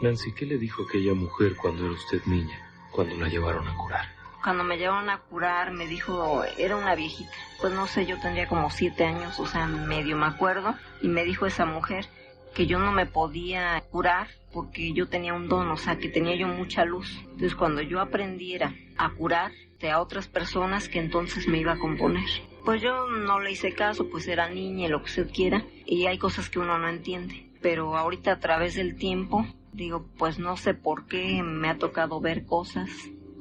Nancy, ¿qué le dijo aquella mujer cuando era usted niña, cuando la llevaron a curar? Cuando me llevaron a curar, me dijo, era una viejita. Pues no sé, yo tendría como 7 años, o sea, medio me acuerdo. Y me dijo esa mujer que yo no me podía curar porque yo tenía un don, o sea, que tenía yo mucha luz. Entonces, cuando yo aprendiera a curar a otras personas, que entonces me iba a componer. Pues yo no le hice caso, pues era niña, lo que usted quiera, y hay cosas que uno no entiende. Pero ahorita, a través del tiempo, digo, pues no sé por qué me ha tocado ver cosas,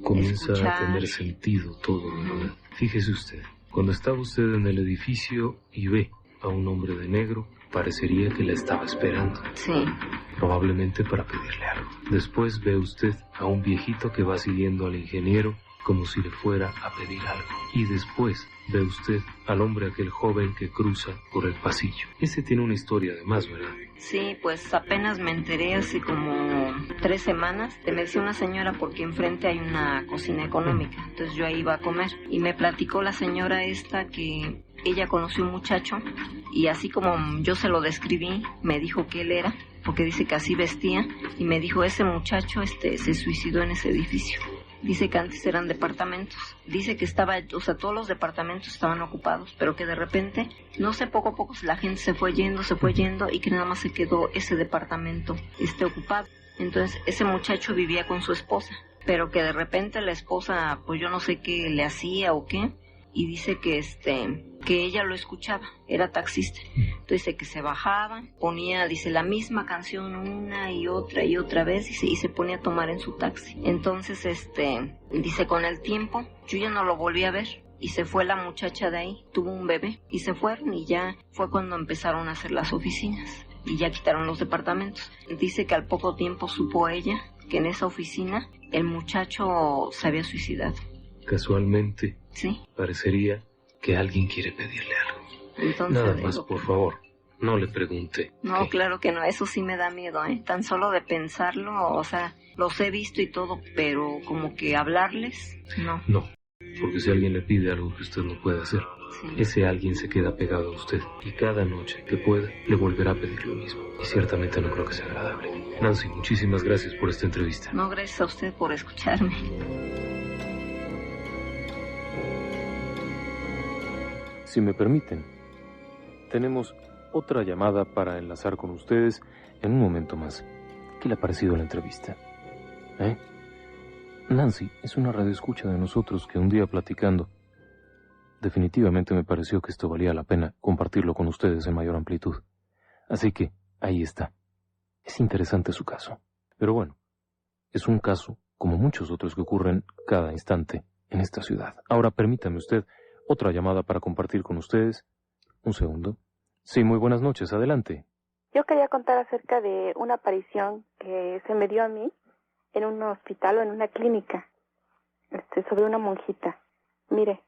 comienza escuchar. A tener sentido todo, ¿verdad? Fíjese usted, cuando estaba usted en el edificio y ve a un hombre de negro, parecería que la estaba esperando. Sí. Probablemente para pedirle algo. Después ve usted a un viejito que va siguiendo al ingeniero como si le fuera a pedir algo. Y después ve usted al hombre aquel joven que cruza por el pasillo. Ese tiene una historia además, ¿verdad? Sí, pues apenas me enteré hace como 3 semanas. Me decía una señora porque enfrente hay una cocina económica. Entonces yo ahí iba a comer. Y me platicó la señora esta que ella conoció un muchacho y así como yo se lo describí, me dijo que él era, porque dice que así vestía, y me dijo, ese muchacho se suicidó en ese edificio. Dice que antes eran departamentos. Dice que o sea, todos los departamentos estaban ocupados, pero que de repente, no sé, poco a poco la gente se fue yendo, y que nada más se quedó ese departamento ocupado. Entonces, ese muchacho vivía con su esposa, pero que de repente la esposa, pues yo no sé qué le hacía o qué, y dice que que ella lo escuchaba, era taxista. Entonces dice que se bajaba, ponía, dice, la misma canción una y otra vez, dice, y se ponía a tomar en su taxi. Entonces, dice, con el tiempo, yo ya no lo volví a ver. Y se fue la muchacha de ahí, tuvo un bebé, y se fueron, y ya fue cuando empezaron a hacer las oficinas, y ya quitaron los departamentos. Dice que al poco tiempo supo ella que en esa oficina el muchacho se había suicidado. Casualmente, Sí. parecería que alguien quiere pedirle algo. Entonces, Nada más, por favor, no le pregunte. No, ¿qué? claro que no, eso sí me da miedo, Tan solo de pensarlo, o sea, los he visto y todo, pero como que hablarles, no. No, porque si alguien le pide algo que usted no puede hacer, Sí. ese alguien se queda pegado a usted y cada noche que pueda le volverá a pedir lo mismo. Y ciertamente no creo que sea agradable. Nancy, muchísimas gracias por esta entrevista. No, gracias a usted por escucharme. Si me permiten, tenemos otra llamada para enlazar con ustedes en un momento más. ¿Qué le ha parecido la entrevista? Nancy es una radioescucha de nosotros que un día platicando, definitivamente me pareció que esto valía la pena compartirlo con ustedes en mayor amplitud. Así que, ahí está. Es interesante su caso. Pero bueno, es un caso como muchos otros que ocurren cada instante en esta ciudad. Ahora permítame usted otra llamada para compartir con ustedes. Un segundo. Sí, muy buenas noches, adelante. Yo quería contar acerca de una aparición que se me dio a mí en un hospital o en una clínica, sobre una monjita. Mire,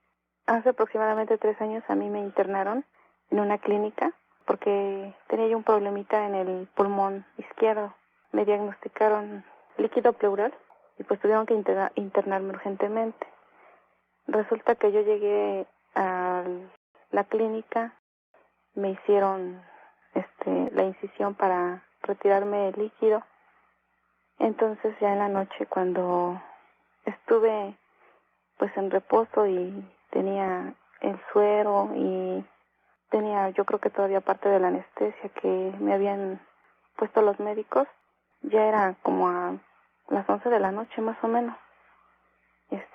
hace aproximadamente 3 años a mí me internaron en una clínica porque tenía yo un problemita en el pulmón izquierdo. Me diagnosticaron líquido pleural y pues tuvieron que internarme urgentemente. Resulta que yo llegué a la clínica, me hicieron la incisión para retirarme el líquido. Entonces ya en la noche, cuando estuve pues en reposo y tenía el suero y tenía, yo creo que todavía parte de la anestesia que me habían puesto los médicos, ya era como a las 11 de la noche más o menos.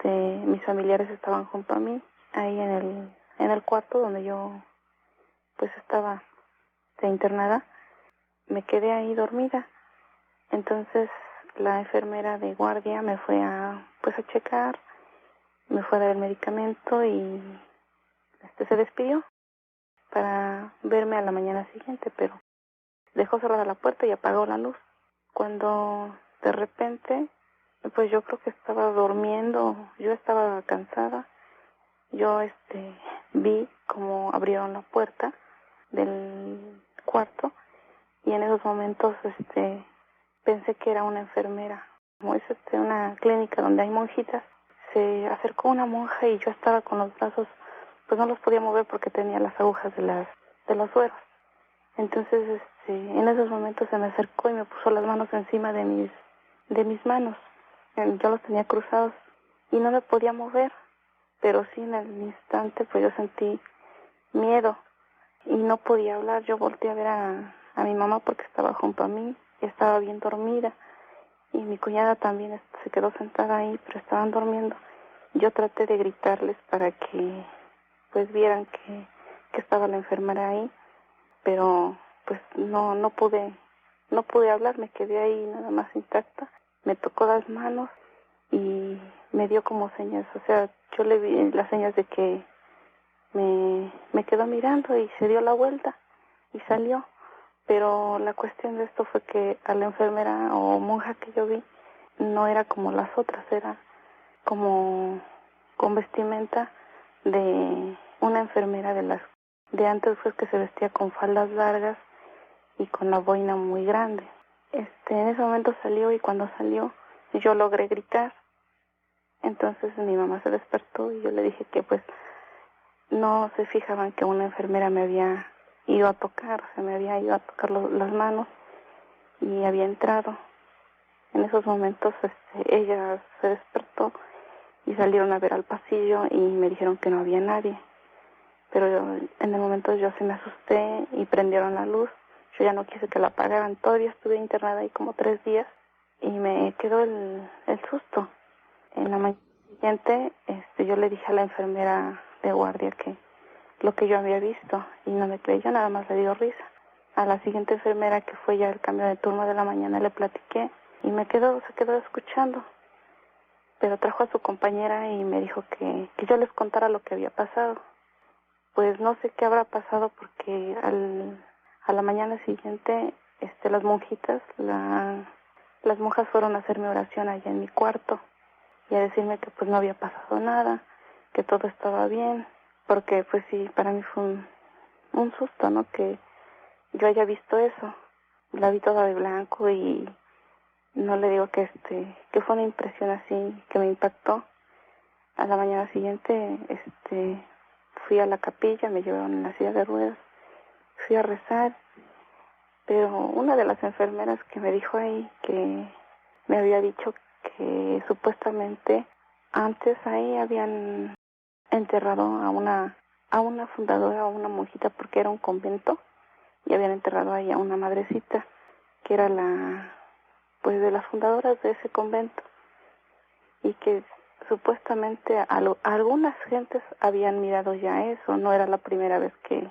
Mis familiares estaban junto a mí, ahí en el cuarto donde yo pues estaba internada. Me quedé ahí dormida. Entonces la enfermera de guardia me fue a checar, me fue a dar el medicamento y se despidió para verme a la mañana siguiente, pero dejó cerrada la puerta y apagó la luz. Cuando de repente, pues yo creo que estaba durmiendo, yo estaba cansada, yo vi como abrieron la puerta del cuarto y en esos momentos pensé que era una enfermera. Como es una clínica donde hay monjitas, se acercó una monja y yo estaba con los brazos, pues no los podía mover porque tenía las agujas de los sueros. Entonces en esos momentos se me acercó y me puso las manos encima de mis manos. Yo los tenía cruzados y no me podía mover, pero sí en el instante pues yo sentí miedo y no podía hablar. Yo volteé a ver a mi mamá porque estaba junto a mí y estaba bien dormida, y mi cuñada también se quedó sentada ahí, pero estaban durmiendo. Yo traté de gritarles para que pues vieran que estaba la enfermera ahí, pero pues no pude hablar, me quedé ahí nada más intacta. Me tocó las manos y me dio como señas, o sea, yo le vi las señas de que me quedó mirando y se dio la vuelta y salió. Pero la cuestión de esto fue que a la enfermera o monja que yo vi no era como las otras, era como con vestimenta de una enfermera de antes, pues, que se vestía con faldas largas y con la boina muy grande. En ese momento salió y cuando salió yo logré gritar. Entonces mi mamá se despertó y yo le dije que pues no se fijaban que una enfermera me había ido a tocar, me había ido a tocar las manos y había entrado. En esos momentos ella se despertó y salieron a ver al pasillo y me dijeron que no había nadie. Pero en el momento yo se me asusté y prendieron la luz. Yo ya no quise que la apagaran. Todavía estuve internada ahí como 3 días y me quedó el susto. En la mañana siguiente yo le dije a la enfermera de guardia que lo que yo había visto, y no me creyó, nada más le dio risa. A la siguiente enfermera, que fue ya el cambio de turno de la mañana, le platiqué y se quedó escuchando. Pero trajo a su compañera y me dijo que yo les contara lo que había pasado. Pues no sé qué habrá pasado, porque a la mañana siguiente las monjitas, las monjas fueron a hacerme oración allá en mi cuarto y a decirme que pues no había pasado nada, que todo estaba bien, porque pues sí, para mí fue un susto, ¿no? Que yo haya visto eso. La vi toda de blanco y no le digo que fue una impresión así que me impactó. A la mañana siguiente fui a la capilla, me llevaron en la silla de ruedas, fui a rezar, pero una de las enfermeras que me dijo ahí que me había dicho que supuestamente antes ahí habían enterrado a una fundadora, a una monjita, porque era un convento, y habían enterrado ahí a una madrecita que era de las fundadoras de ese convento, y que supuestamente algunas gentes habían mirado ya eso, no era la primera vez que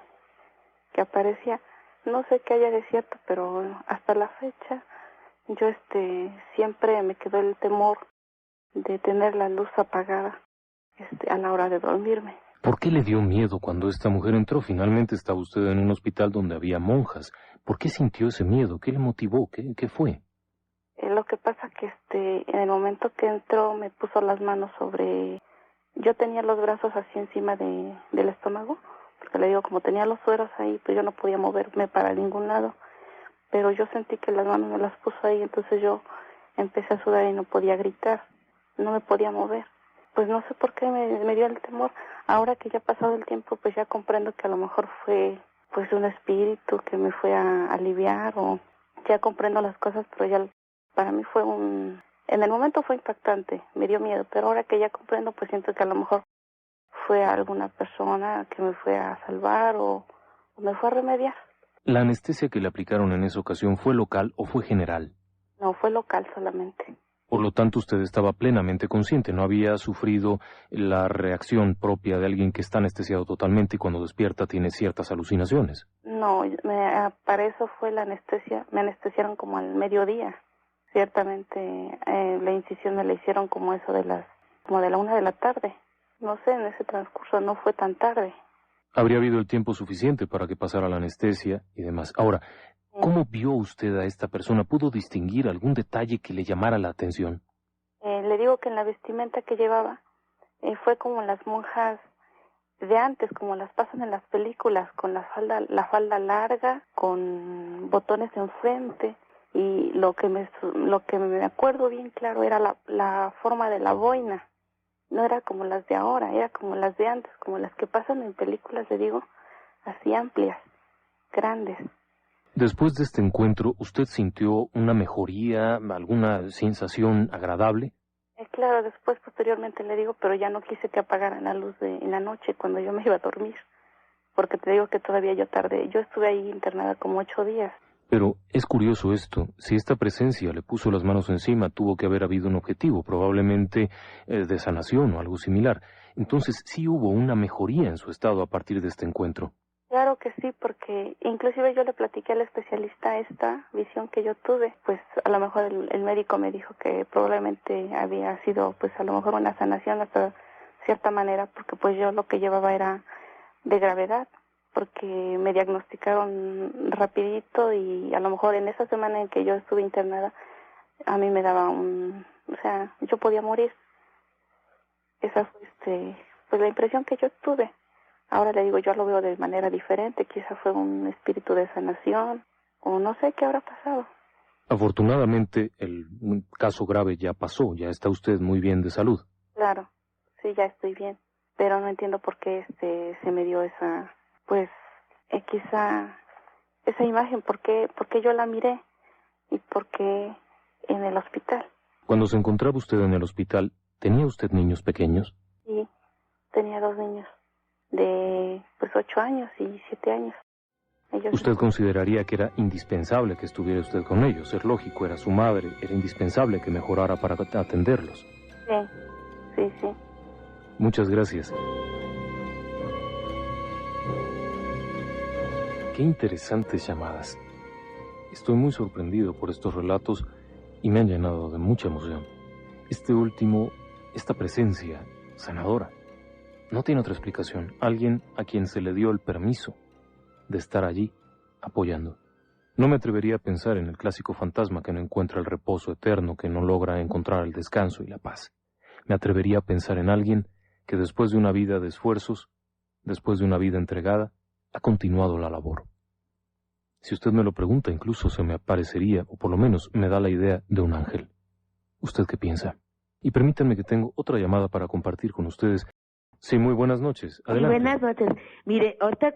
aparecía. No sé qué haya de cierto, pero hasta la fecha yo siempre me quedó el temor de tener la luz apagada a la hora de dormirme. ¿Por qué le dio miedo cuando esta mujer entró? Finalmente estaba usted en un hospital donde había monjas. ¿Por qué sintió ese miedo? ¿Qué le motivó? ¿Qué fue? Lo que pasa que en el momento que entró me puso las manos sobre... Yo tenía los brazos así encima del estómago, porque le digo, como tenía los sueros ahí, pues yo no podía moverme para ningún lado. Pero yo sentí que las manos me las puso ahí, entonces yo empecé a sudar y no podía gritar, no me podía mover. Pues no sé por qué me dio el temor. Ahora que ya ha pasado el tiempo, pues ya comprendo que a lo mejor fue pues un espíritu que me fue a aliviar, o ya comprendo las cosas, pero ya para mí fue en el momento fue impactante, me dio miedo, pero ahora que ya comprendo, pues siento que a lo mejor fue alguna persona que me fue a salvar o me fue a remediar. ¿La anestesia que le aplicaron en esa ocasión fue local o fue general? No, fue local solamente. Por lo tanto, usted estaba plenamente consciente, no había sufrido la reacción propia de alguien que está anestesiado totalmente y cuando despierta tiene ciertas alucinaciones. No, para eso fue la anestesia, me anestesiaron como al mediodía. Ciertamente la incisión me la hicieron como eso de la 1 de la tarde. No sé, en ese transcurso no fue tan tarde. Habría habido el tiempo suficiente para que pasara la anestesia y demás. Ahora, ¿cómo vio usted a esta persona? ¿Pudo distinguir algún detalle que le llamara la atención? Le digo que en la vestimenta que llevaba fue como las monjas de antes, como las pasan en las películas, con la falda larga, con botones enfrente, y lo que me acuerdo bien claro era la forma de la boina. No era como las de ahora, era como las de antes, como las que pasan en películas, le digo, así amplias, grandes. Después de este encuentro, ¿usted sintió una mejoría, alguna sensación agradable? Claro, después, posteriormente le digo, pero ya no quise que apagaran la luz en la noche cuando yo me iba a dormir, porque te digo que todavía yo tardé. Yo estuve ahí internada como 8 días. Pero es curioso esto, si esta presencia le puso las manos encima, tuvo que haber habido un objetivo, probablemente de sanación o algo similar. Entonces sí hubo una mejoría en su estado a partir de este encuentro. Claro que sí, porque inclusive yo le platiqué al especialista esta visión que yo tuve. Pues a lo mejor el médico me dijo que probablemente había sido pues a lo mejor una sanación hasta cierta manera, porque pues yo lo que llevaba era de gravedad, porque me diagnosticaron rapidito y a lo mejor en esa semana en que yo estuve internada a mí me daba yo podía morir. Esa fue pues la impresión que yo tuve. Ahora le digo, yo lo veo de manera diferente, quizá fue un espíritu de sanación, o no sé qué habrá pasado. Afortunadamente, el caso grave ya pasó, ya está usted muy bien de salud. Claro, sí, ya estoy bien, pero no entiendo por qué se me dio esa, pues, quizá esa imagen, por qué yo la miré y por qué en el hospital. Cuando se encontraba usted en el hospital, ¿tenía usted niños pequeños? Sí, tenía 2 niños. De 8 años y 7 años. ¿Usted consideraría que era indispensable que estuviera usted con ellos? Es lógico, era su madre, era indispensable que mejorara para atenderlos. Sí. Muchas gracias. Qué interesantes llamadas. Estoy muy sorprendido por estos relatos y me han llenado de mucha emoción. Este último, esta presencia sanadora, no tiene otra explicación. Alguien a quien se le dio el permiso de estar allí, apoyando. No me atrevería a pensar en el clásico fantasma que no encuentra el reposo eterno, que no logra encontrar el descanso y la paz. Me atrevería a pensar en alguien que después de una vida de esfuerzos, después de una vida entregada, ha continuado la labor. Si usted me lo pregunta, incluso se me aparecería, o por lo menos me da la idea de un ángel. ¿Usted qué piensa? Y permítanme que tengo otra llamada para compartir con ustedes. Sí, muy buenas noches. Adelante. Buenas noches. Mire, ahorita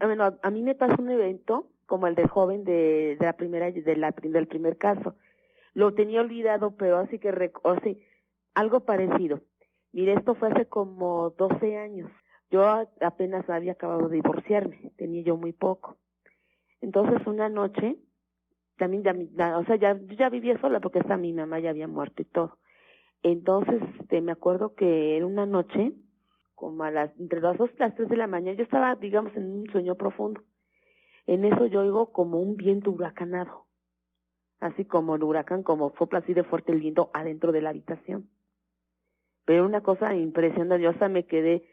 bueno, a mí me pasó un evento como el del joven del primer caso. Lo tenía olvidado, pero así que algo parecido. Mire, esto fue hace como 12 años. Yo apenas había acabado de divorciarme, tenía yo muy poco. Entonces una noche, también yo ya vivía sola porque hasta mi mamá ya había muerto y todo. Entonces me acuerdo que era una noche, como entre las 2 y las 3 de la mañana, yo estaba, digamos, en un sueño profundo. En eso yo oigo como un viento huracanado, así como el huracán, como sopla así de fuerte el viento adentro de la habitación. Pero una cosa impresionante, yo hasta me quedé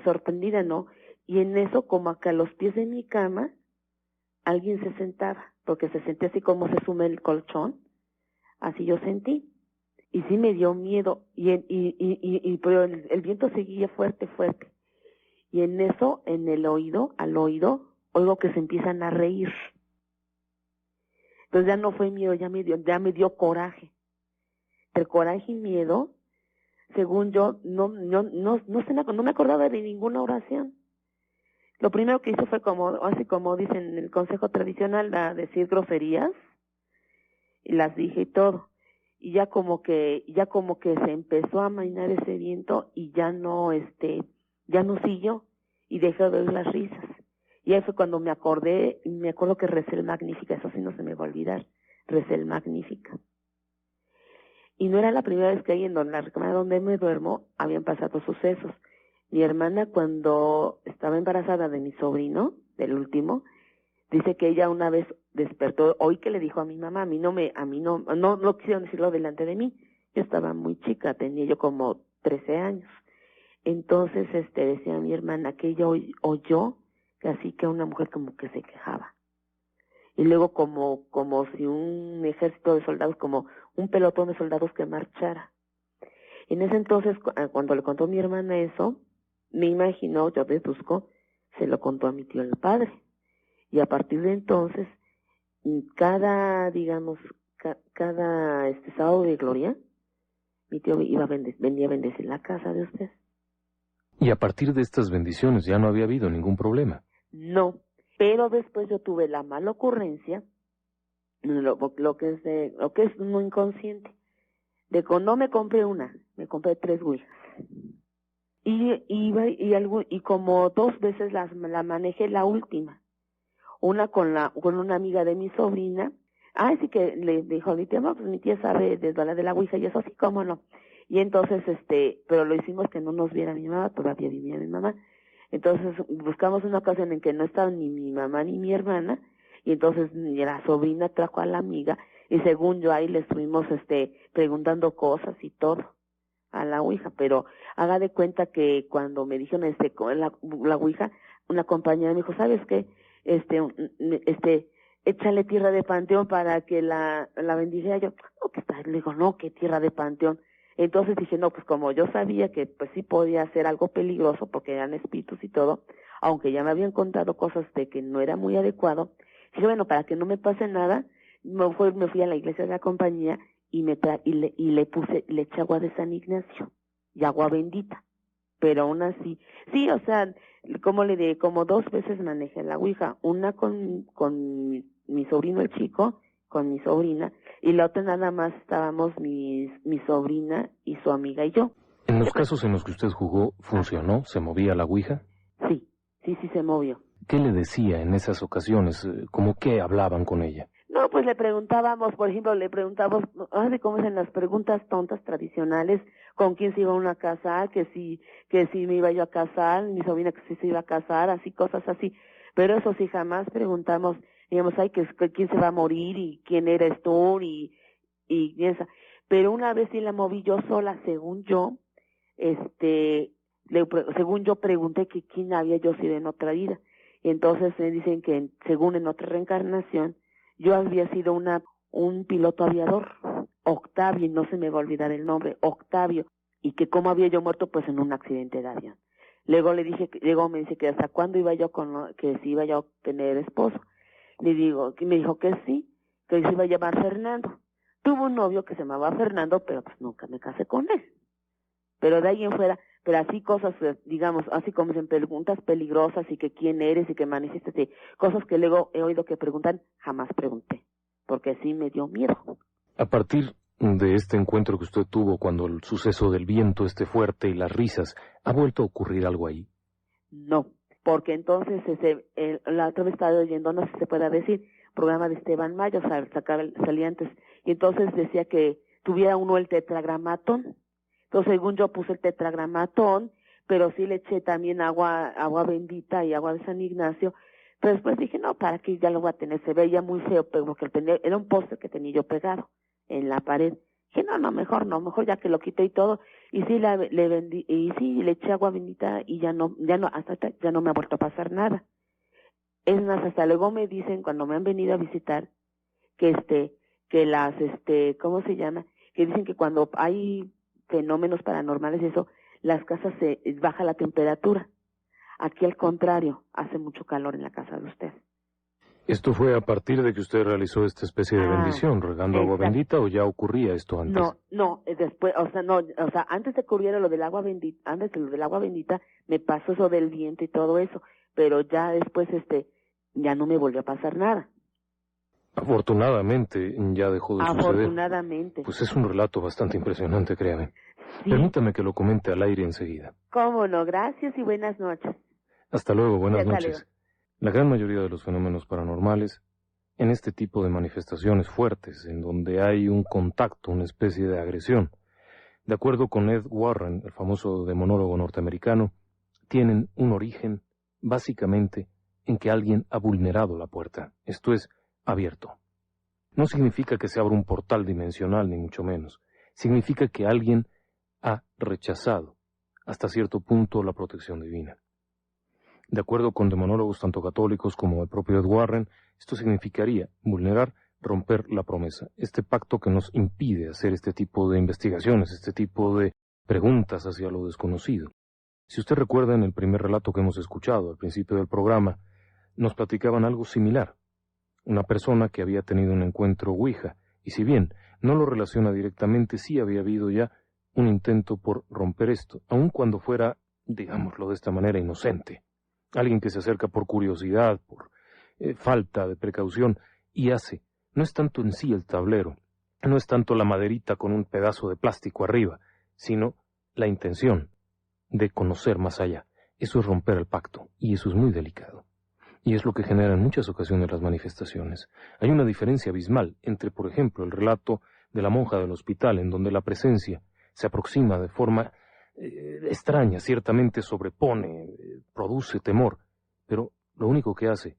sorprendida, ¿no? Y en eso, como acá a los pies de mi cama, alguien se sentaba, porque se sentía así como se sume el colchón, así yo sentí. Y sí me dio miedo, pero el viento seguía fuerte. Y en eso, al oído, oigo que se empiezan a reír. Entonces ya no fue miedo, ya me dio coraje. El coraje y miedo, según yo, no me acordaba de ninguna oración. Lo primero que hice fue así como dicen en el consejo tradicional, a decir groserías, y las dije y todo. Y ya como que se empezó a amainar ese viento y ya no siguió y dejé de oír las risas. Y ahí fue cuando me acuerdo que recé el Magnífica, eso sí no se me va a olvidar, recé el Magnífica. Y no era la primera vez que ahí en la recámara donde me duermo habían pasado sucesos. Mi hermana, cuando estaba embarazada de mi sobrino, del último, dice que ella una vez despertó, hoy que le dijo a mi mamá, a mí no quisieron decirlo delante de mí. Yo estaba muy chica, tenía yo como 13 años. Entonces, decía mi hermana que ella oyó que así que una mujer como que se quejaba. Y luego como si un ejército de soldados, como un pelotón de soldados que marchara. En ese entonces, cuando le contó mi hermana eso, me imaginó, yo deduzco, se lo contó a mi tío el padre. Y a partir de entonces, cada sábado de gloria, mi tío venía a bendecir la casa de usted. Y a partir de estas bendiciones ya no había habido ningún problema. No, pero después yo tuve la mala ocurrencia, lo que es uno inconsciente, de que no me compré una, me compré 3 ouijas. Y como 2 veces la manejé la última. Una con una amiga de mi sobrina. Sí que le dijo mi tía, pues mi tía sabe de la ouija y eso, sí, cómo no. Y entonces, pero lo hicimos que no nos viera mi mamá, todavía vivía mi mamá. Entonces buscamos una ocasión en que no estaban ni mi mamá ni mi hermana, y entonces la sobrina trajo a la amiga, y según yo ahí le estuvimos preguntando cosas y todo a la ouija, pero haga de cuenta que cuando me dijeron la ouija, una compañera me dijo, ¿sabes qué? Échale tierra de panteón para que la bendijera. Yo, no, que está, le digo, no, que tierra de panteón. Entonces dije, no, pues como yo sabía que pues sí podía ser algo peligroso porque eran espíritus y todo, aunque ya me habían contado cosas de que no era muy adecuado, dije, bueno, para que no me pase nada, me fui a la iglesia de la compañía y le eché agua de San Ignacio y agua bendita. Pero aún así, sí, o sea, como le dije, como 2 veces manejé la ouija, una con mi sobrino el chico, con mi sobrina, y la otra nada más estábamos mi sobrina y su amiga y yo. ¿En los casos en los que usted jugó, funcionó? ¿Se movía la ouija? Sí se movió. ¿Qué le decía en esas ocasiones? ¿Cómo qué hablaban con ella? No, pues le preguntábamos, por ejemplo, cómo es en las preguntas tontas tradicionales, con quién se iba uno a casar, que si me iba yo a casar, mi sobrina que sí se iba a casar, así, cosas así. Pero eso sí, jamás preguntamos, digamos, ay, quién se va a morir y quién eres tú y esa. Pero una vez sí la moví yo sola, según yo, según yo pregunté que quién había yo sido en otra vida. Y entonces me dicen que según en otra reencarnación, yo había sido un piloto aviador, Octavio, no se me va a olvidar el nombre, Octavio, y que cómo había yo muerto, pues en un accidente de avión. Luego me dice que hasta cuándo iba yo que si iba yo a tener esposo. Me dijo que sí, que se iba a llamar Fernando. Tuvo un novio que se llamaba Fernando, pero pues nunca me casé con él. Pero de ahí en fuera, pero así cosas, digamos, así como en preguntas peligrosas y que quién eres y que manifiestas, cosas que luego he oído que preguntan, jamás pregunté, porque sí me dio miedo. A partir de este encuentro que usted tuvo cuando el suceso del viento esté fuerte y las risas, ¿ha vuelto a ocurrir algo ahí? No, porque entonces la otra vez estaba oyendo, no sé si se pueda decir, programa de Esteban Mayo, salía antes, y entonces decía que tuviera uno el tetragramatón. Entonces, según yo puse el tetragramatón, pero sí le eché también agua bendita y agua de San Ignacio. Pero después dije, no, ¿para qué? Ya lo voy a tener. Se veía muy feo, pero porque era un póster que tenía yo pegado en la pared. Dije, mejor ya que lo quité y todo. Y sí le eché agua bendita y ya no me ha vuelto a pasar nada. Es más, hasta luego me dicen cuando me han venido a visitar que ¿cómo se llama? Que dicen que cuando hay fenómenos paranormales y eso, las casas se baja la temperatura. Aquí al contrario, hace mucho calor en la casa de usted. ¿Esto fue a partir de que usted realizó esta especie de bendición, regando agua bendita, o ya ocurría esto antes? No, después, antes de que ocurriera lo del agua bendita, me pasó eso del viento y todo eso, pero ya después, ya no me volvió a pasar nada. Afortunadamente ya dejó de suceder. Afortunadamente. Pues es un relato bastante impresionante, créame. Sí. Permítame que lo comente al aire enseguida. Cómo no, gracias y buenas noches. Hasta luego, buenas noches. Luego. La gran mayoría de los fenómenos paranormales, en este tipo de manifestaciones fuertes, en donde hay un contacto, una especie de agresión, de acuerdo con Ed Warren, el famoso demonólogo norteamericano, tienen un origen, básicamente, en que alguien ha vulnerado la puerta, esto es, abierto. No significa que se abra un portal dimensional, ni mucho menos. Significa que alguien ha rechazado, hasta cierto punto, la protección divina. De acuerdo con demonólogos tanto católicos como el propio Ed Warren, esto significaría vulnerar, romper la promesa, este pacto que nos impide hacer este tipo de investigaciones, este tipo de preguntas hacia lo desconocido. Si usted recuerda, en el primer relato que hemos escuchado al principio del programa, nos platicaban algo similar. Una persona que había tenido un encuentro Ouija, y si bien no lo relaciona directamente, sí había habido ya un intento por romper esto, aun cuando fuera, digámoslo de esta manera, inocente. Alguien que se acerca por curiosidad, por falta de precaución, y hace. No es tanto en sí el tablero, no es tanto la maderita con un pedazo de plástico arriba, sino la intención de conocer más allá. Eso es romper el pacto, y eso es muy delicado. Y es lo que genera en muchas ocasiones las manifestaciones. Hay una diferencia abismal entre, por ejemplo, el relato de la monja del hospital, en donde la presencia se aproxima de forma extraña, ciertamente sobrepone, produce temor, pero lo único que hace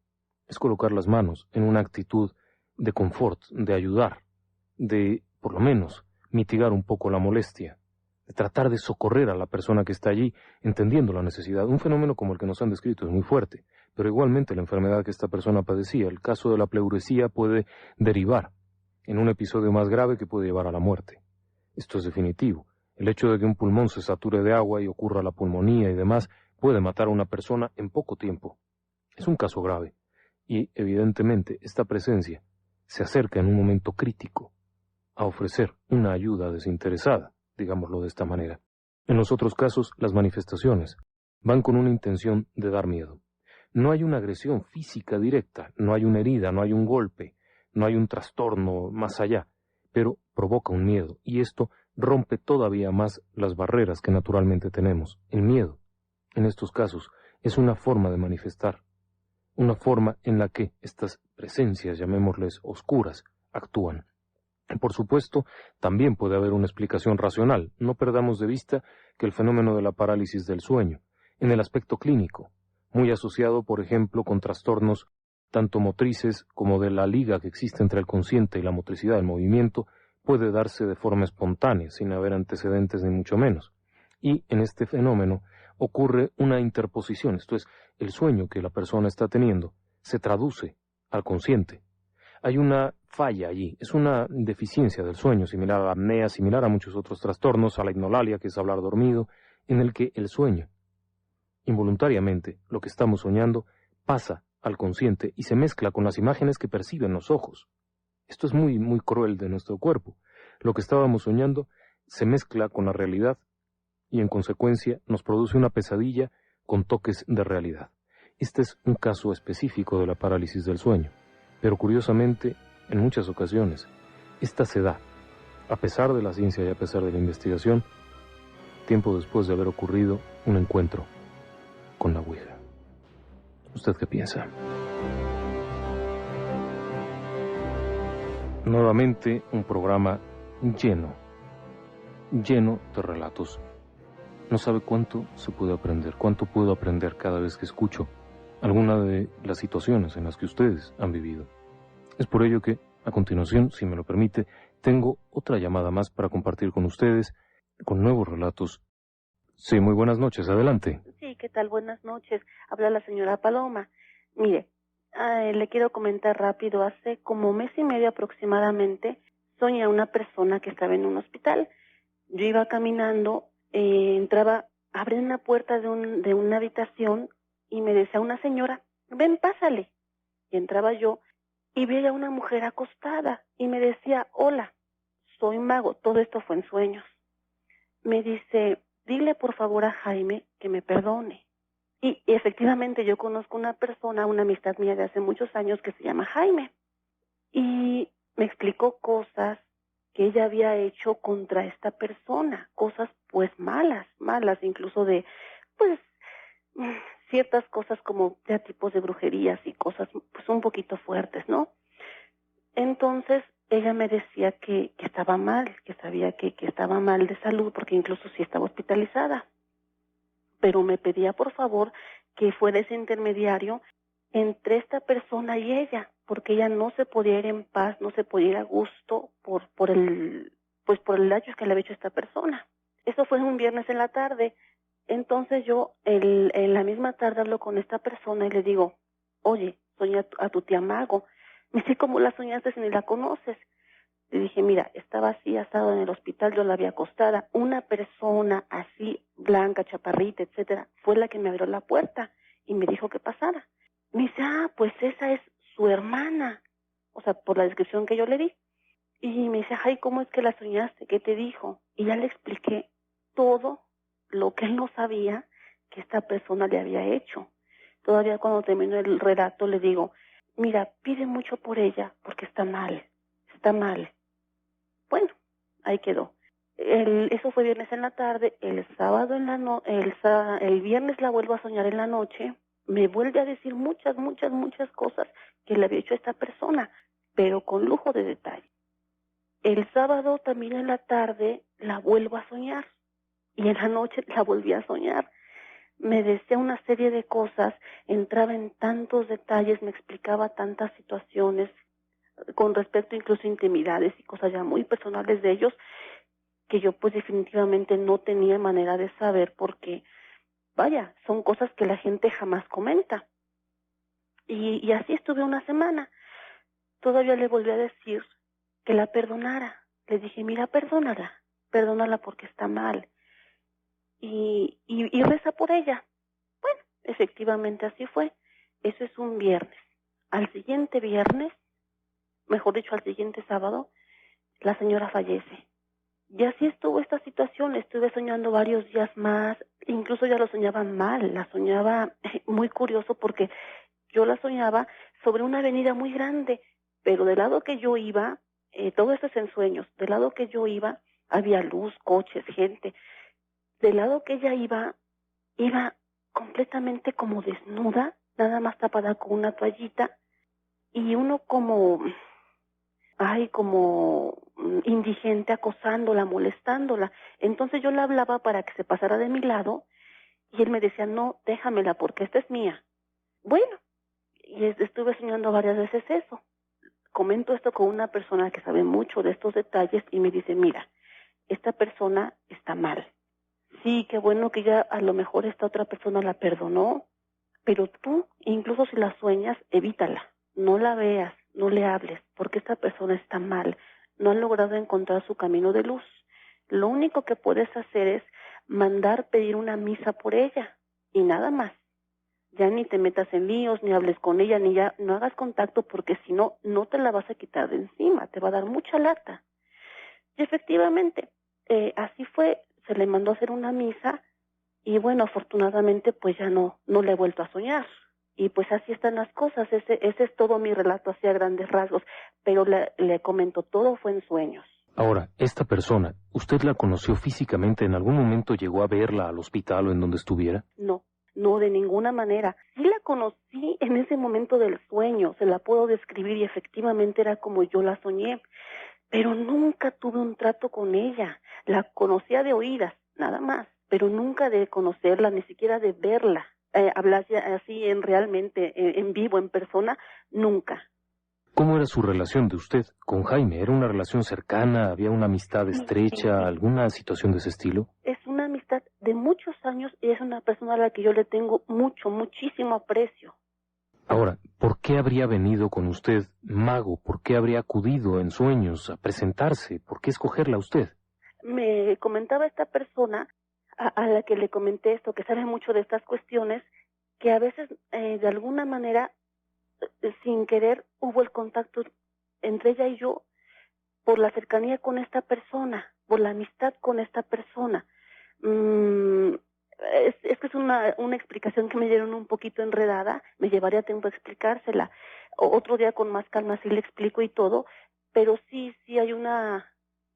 es colocar las manos en una actitud de confort, de ayudar, de, por lo menos, mitigar un poco la molestia, de tratar de socorrer a la persona que está allí, entendiendo la necesidad. Un fenómeno como el que nos han descrito es muy fuerte, pero igualmente la enfermedad que esta persona padecía, el caso de la pleuresía, puede derivar en un episodio más grave que puede llevar a la muerte. Esto es definitivo. El hecho de que un pulmón se sature de agua y ocurra la pulmonía y demás puede matar a una persona en poco tiempo. Es un caso grave y, evidentemente, esta presencia se acerca en un momento crítico a ofrecer una ayuda desinteresada, digámoslo de esta manera. En los otros casos, las manifestaciones van con una intención de dar miedo. No hay una agresión física directa, no hay una herida, no hay un golpe, no hay un trastorno más allá, pero provoca un miedo, y esto rompe todavía más las barreras que naturalmente tenemos. El miedo, en estos casos, es una forma de manifestar, una forma en la que estas presencias, llamémosles oscuras, actúan. Por supuesto, también puede haber una explicación racional. No perdamos de vista que el fenómeno de la parálisis del sueño, en el aspecto clínico, muy asociado, por ejemplo, con trastornos tanto motrices como de la liga que existe entre el consciente y la motricidad del movimiento, puede darse de forma espontánea, sin haber antecedentes ni mucho menos. Y en este fenómeno ocurre una interposición, esto es, el sueño que la persona está teniendo se traduce al consciente. Hay una falla allí, es una deficiencia del sueño, similar a la apnea, similar a muchos otros trastornos, a la hipnolalia, que es hablar dormido, en el que el sueño, involuntariamente, lo que estamos soñando, pasa al consciente y se mezcla con las imágenes que perciben los ojos. Esto es muy, muy cruel de nuestro cuerpo. Lo que estábamos soñando se mezcla con la realidad y en consecuencia nos produce una pesadilla con toques de realidad. Este es un caso específico de la parálisis del sueño, pero curiosamente, en muchas ocasiones, esta se da, a pesar de la ciencia y a pesar de la investigación, tiempo después de haber ocurrido un encuentro con la Ouija. ¿Usted qué piensa? Nuevamente un programa lleno de relatos. No sabe cuánto se puede aprender, cuánto puedo aprender cada vez que escucho alguna de las situaciones en las que ustedes han vivido. Es por ello que, a continuación, si me lo permite, tengo otra llamada más para compartir con ustedes, con nuevos relatos. Sí, muy buenas noches, adelante. Sí, ¿qué tal? Buenas noches. Habla la señora Paloma. Mire, le quiero comentar rápido. Hace como mes y medio aproximadamente, soñé a una persona que estaba en un hospital. Yo iba caminando, entraba, abrí una puerta de una habitación y me decía una señora, ven, pásale. Y entraba yo y veía a una mujer acostada y me decía, hola, soy mago. Todo esto fue en sueños. Me dice, dile por favor a Jaime que me perdone. Y efectivamente yo conozco una persona, una amistad mía de hace muchos años que se llama Jaime. Y me explicó cosas que ella había hecho contra esta persona, cosas pues malas, incluso de pues ciertas cosas como ya tipos de brujerías y cosas pues un poquito fuertes, ¿no? Entonces ella me decía que estaba mal, que sabía que estaba mal de salud porque incluso sí estaba hospitalizada. Pero me pedía por favor que fuera ese intermediario entre esta persona y ella, porque ella no se podía ir en paz, no se podía ir a gusto por el daño que le había hecho esta persona. Eso fue un viernes en la tarde. Entonces yo en la misma tarde hablo con esta persona y le digo, oye, soñé a tu tía Mago. Me dice, ¿cómo la soñaste si ni la conoces? Le dije, mira, estaba así, asado en el hospital, yo la vi acostada. Una persona así, blanca, chaparrita, etcétera, fue la que me abrió la puerta y me dijo que pasara. Me dice, pues esa es su hermana. O sea, por la descripción que yo le di. Y me dice, ay, ¿cómo es que la soñaste? ¿Qué te dijo? Y ya le expliqué todo lo que él no sabía que esta persona le había hecho. Todavía cuando terminó el relato le digo, mira, pide mucho por ella porque está mal. Bueno, ahí quedó. Eso fue viernes en la tarde. El sábado el viernes la vuelvo a soñar en la noche. Me vuelve a decir muchas cosas que le había hecho a esta persona, pero con lujo de detalle. El sábado también en la tarde la vuelvo a soñar y en la noche la volví a soñar. Me decía una serie de cosas, entraba en tantos detalles, me explicaba tantas situaciones con respecto incluso a intimidades y cosas ya muy personales de ellos que yo pues definitivamente no tenía manera de saber porque, vaya, son cosas que la gente jamás comenta. Y así estuve una semana. Todavía le volví a decir que la perdonara. Le dije, mira, perdónala porque está mal. Y reza por ella. Bueno, efectivamente así fue. Eso es un viernes. Al siguiente viernes, mejor dicho, al siguiente sábado, la señora fallece. Y así estuvo esta situación. Estuve soñando varios días más. Incluso ya lo soñaba mal. La soñaba muy curioso porque yo la soñaba sobre una avenida muy grande. Pero del lado que yo iba, todo esto es en sueños, del lado que yo iba había luz, coches, gente. Del lado que ella iba completamente como desnuda, nada más tapada con una toallita, y uno como indigente acosándola, molestándola. Entonces yo le hablaba para que se pasara de mi lado, y él me decía, no, déjamela porque esta es mía. pasando varias veces eso. Comento esto con una persona que sabe mucho de estos detalles y me dice, mira, esta persona está mal. Sí, qué bueno que ya a lo mejor esta otra persona la perdonó, pero tú, incluso si la sueñas, evítala. No la veas, no le hables, porque esta persona está mal. No ha logrado encontrar su camino de luz. Lo único que puedes hacer es mandar pedir una misa por ella y nada más. Ya ni te metas en líos, ni hables con ella, ni ya no hagas contacto, porque si no, no te la vas a quitar de encima, te va a dar mucha lata. Y efectivamente, así fue, se le mandó a hacer una misa y bueno, afortunadamente pues ya no le he vuelto a soñar. Y pues así están las cosas, ese es todo mi relato así a grandes rasgos, pero le comento, todo fue en sueños. Ahora, esta persona, ¿usted la conoció físicamente? ¿En algún momento llegó a verla al hospital o en donde estuviera? No, de ninguna manera. Sí la conocí en ese momento del sueño, se la puedo describir y efectivamente era como yo la soñé, pero nunca tuve un trato con ella. La conocía de oídas, nada más, pero nunca de conocerla, ni siquiera de verla. Hablar así realmente, en vivo, en persona, nunca. ¿Cómo era su relación de usted con Jaime? ¿Era una relación cercana? ¿Había una amistad estrecha? Sí. ¿Alguna situación de ese estilo? Es una amistad de muchos años y es una persona a la que yo le tengo muchísimo aprecio. Ahora, ¿por qué habría venido con usted, mago? ¿Por qué habría acudido en sueños a presentarse? ¿Por qué escogerla a usted? Me comentaba esta persona a la que le comenté esto, que sabe mucho de estas cuestiones, que a veces de alguna manera, sin querer, hubo el contacto entre ella y yo por la cercanía con esta persona, por la amistad con esta persona. Es que es una explicación que me dieron un poquito enredada, me llevaría tiempo explicársela. Otro día con más calma sí le explico y todo, pero sí hay una...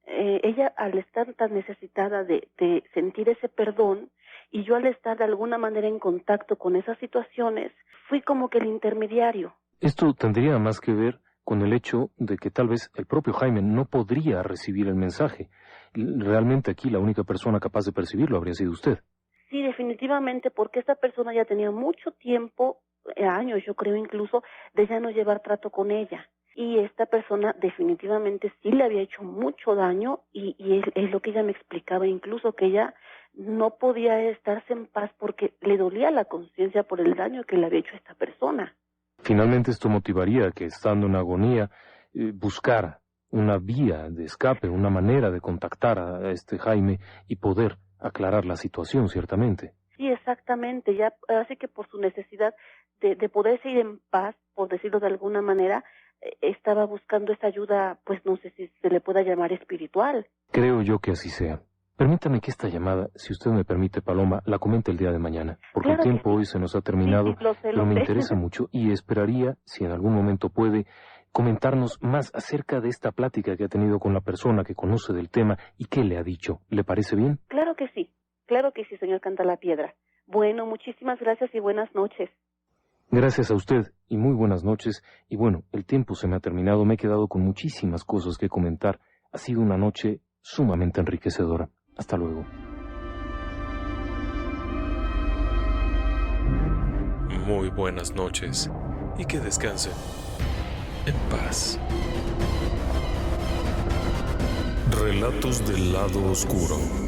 ella al estar tan necesitada de sentir ese perdón y yo al estar de alguna manera en contacto con esas situaciones, fui como que el intermediario. Esto tendría más que ver con el hecho de que tal vez el propio Jaime no podría recibir el mensaje. Realmente aquí la única persona capaz de percibirlo habría sido usted. Sí, definitivamente, porque esta persona ya tenía mucho tiempo, años yo creo incluso, de ya no llevar trato con ella. Y esta persona definitivamente sí le había hecho mucho daño y es lo que ella me explicaba, incluso que ella no podía estarse en paz porque le dolía la conciencia por el daño que le había hecho a esta persona. Finalmente esto motivaría a que, estando en agonía, buscara una vía de escape, una manera de contactar a este Jaime y poder aclarar la situación, ciertamente. Sí, exactamente, ya así que por su necesidad de poderse ir en paz, por decirlo de alguna manera, estaba buscando esa ayuda, pues no sé si se le pueda llamar espiritual. Creo yo que así sea. Permítame que esta llamada, si usted me permite, Paloma, la comente el día de mañana, porque claro el tiempo sí. Hoy se nos ha terminado, Sí, lo sé. pero me interesa mucho y esperaría, si en algún momento puede, comentarnos más acerca de esta plática que ha tenido con la persona que conoce del tema y qué le ha dicho. ¿Le parece bien? Claro que sí, señor Cantalapiedra. Bueno, muchísimas gracias y buenas noches. Gracias a usted y muy buenas noches. Y bueno, el tiempo se me ha terminado, me he quedado con muchísimas cosas que comentar. Ha sido una noche sumamente enriquecedora. Hasta luego. Muy buenas noches y que descansen en paz. Relatos del lado oscuro.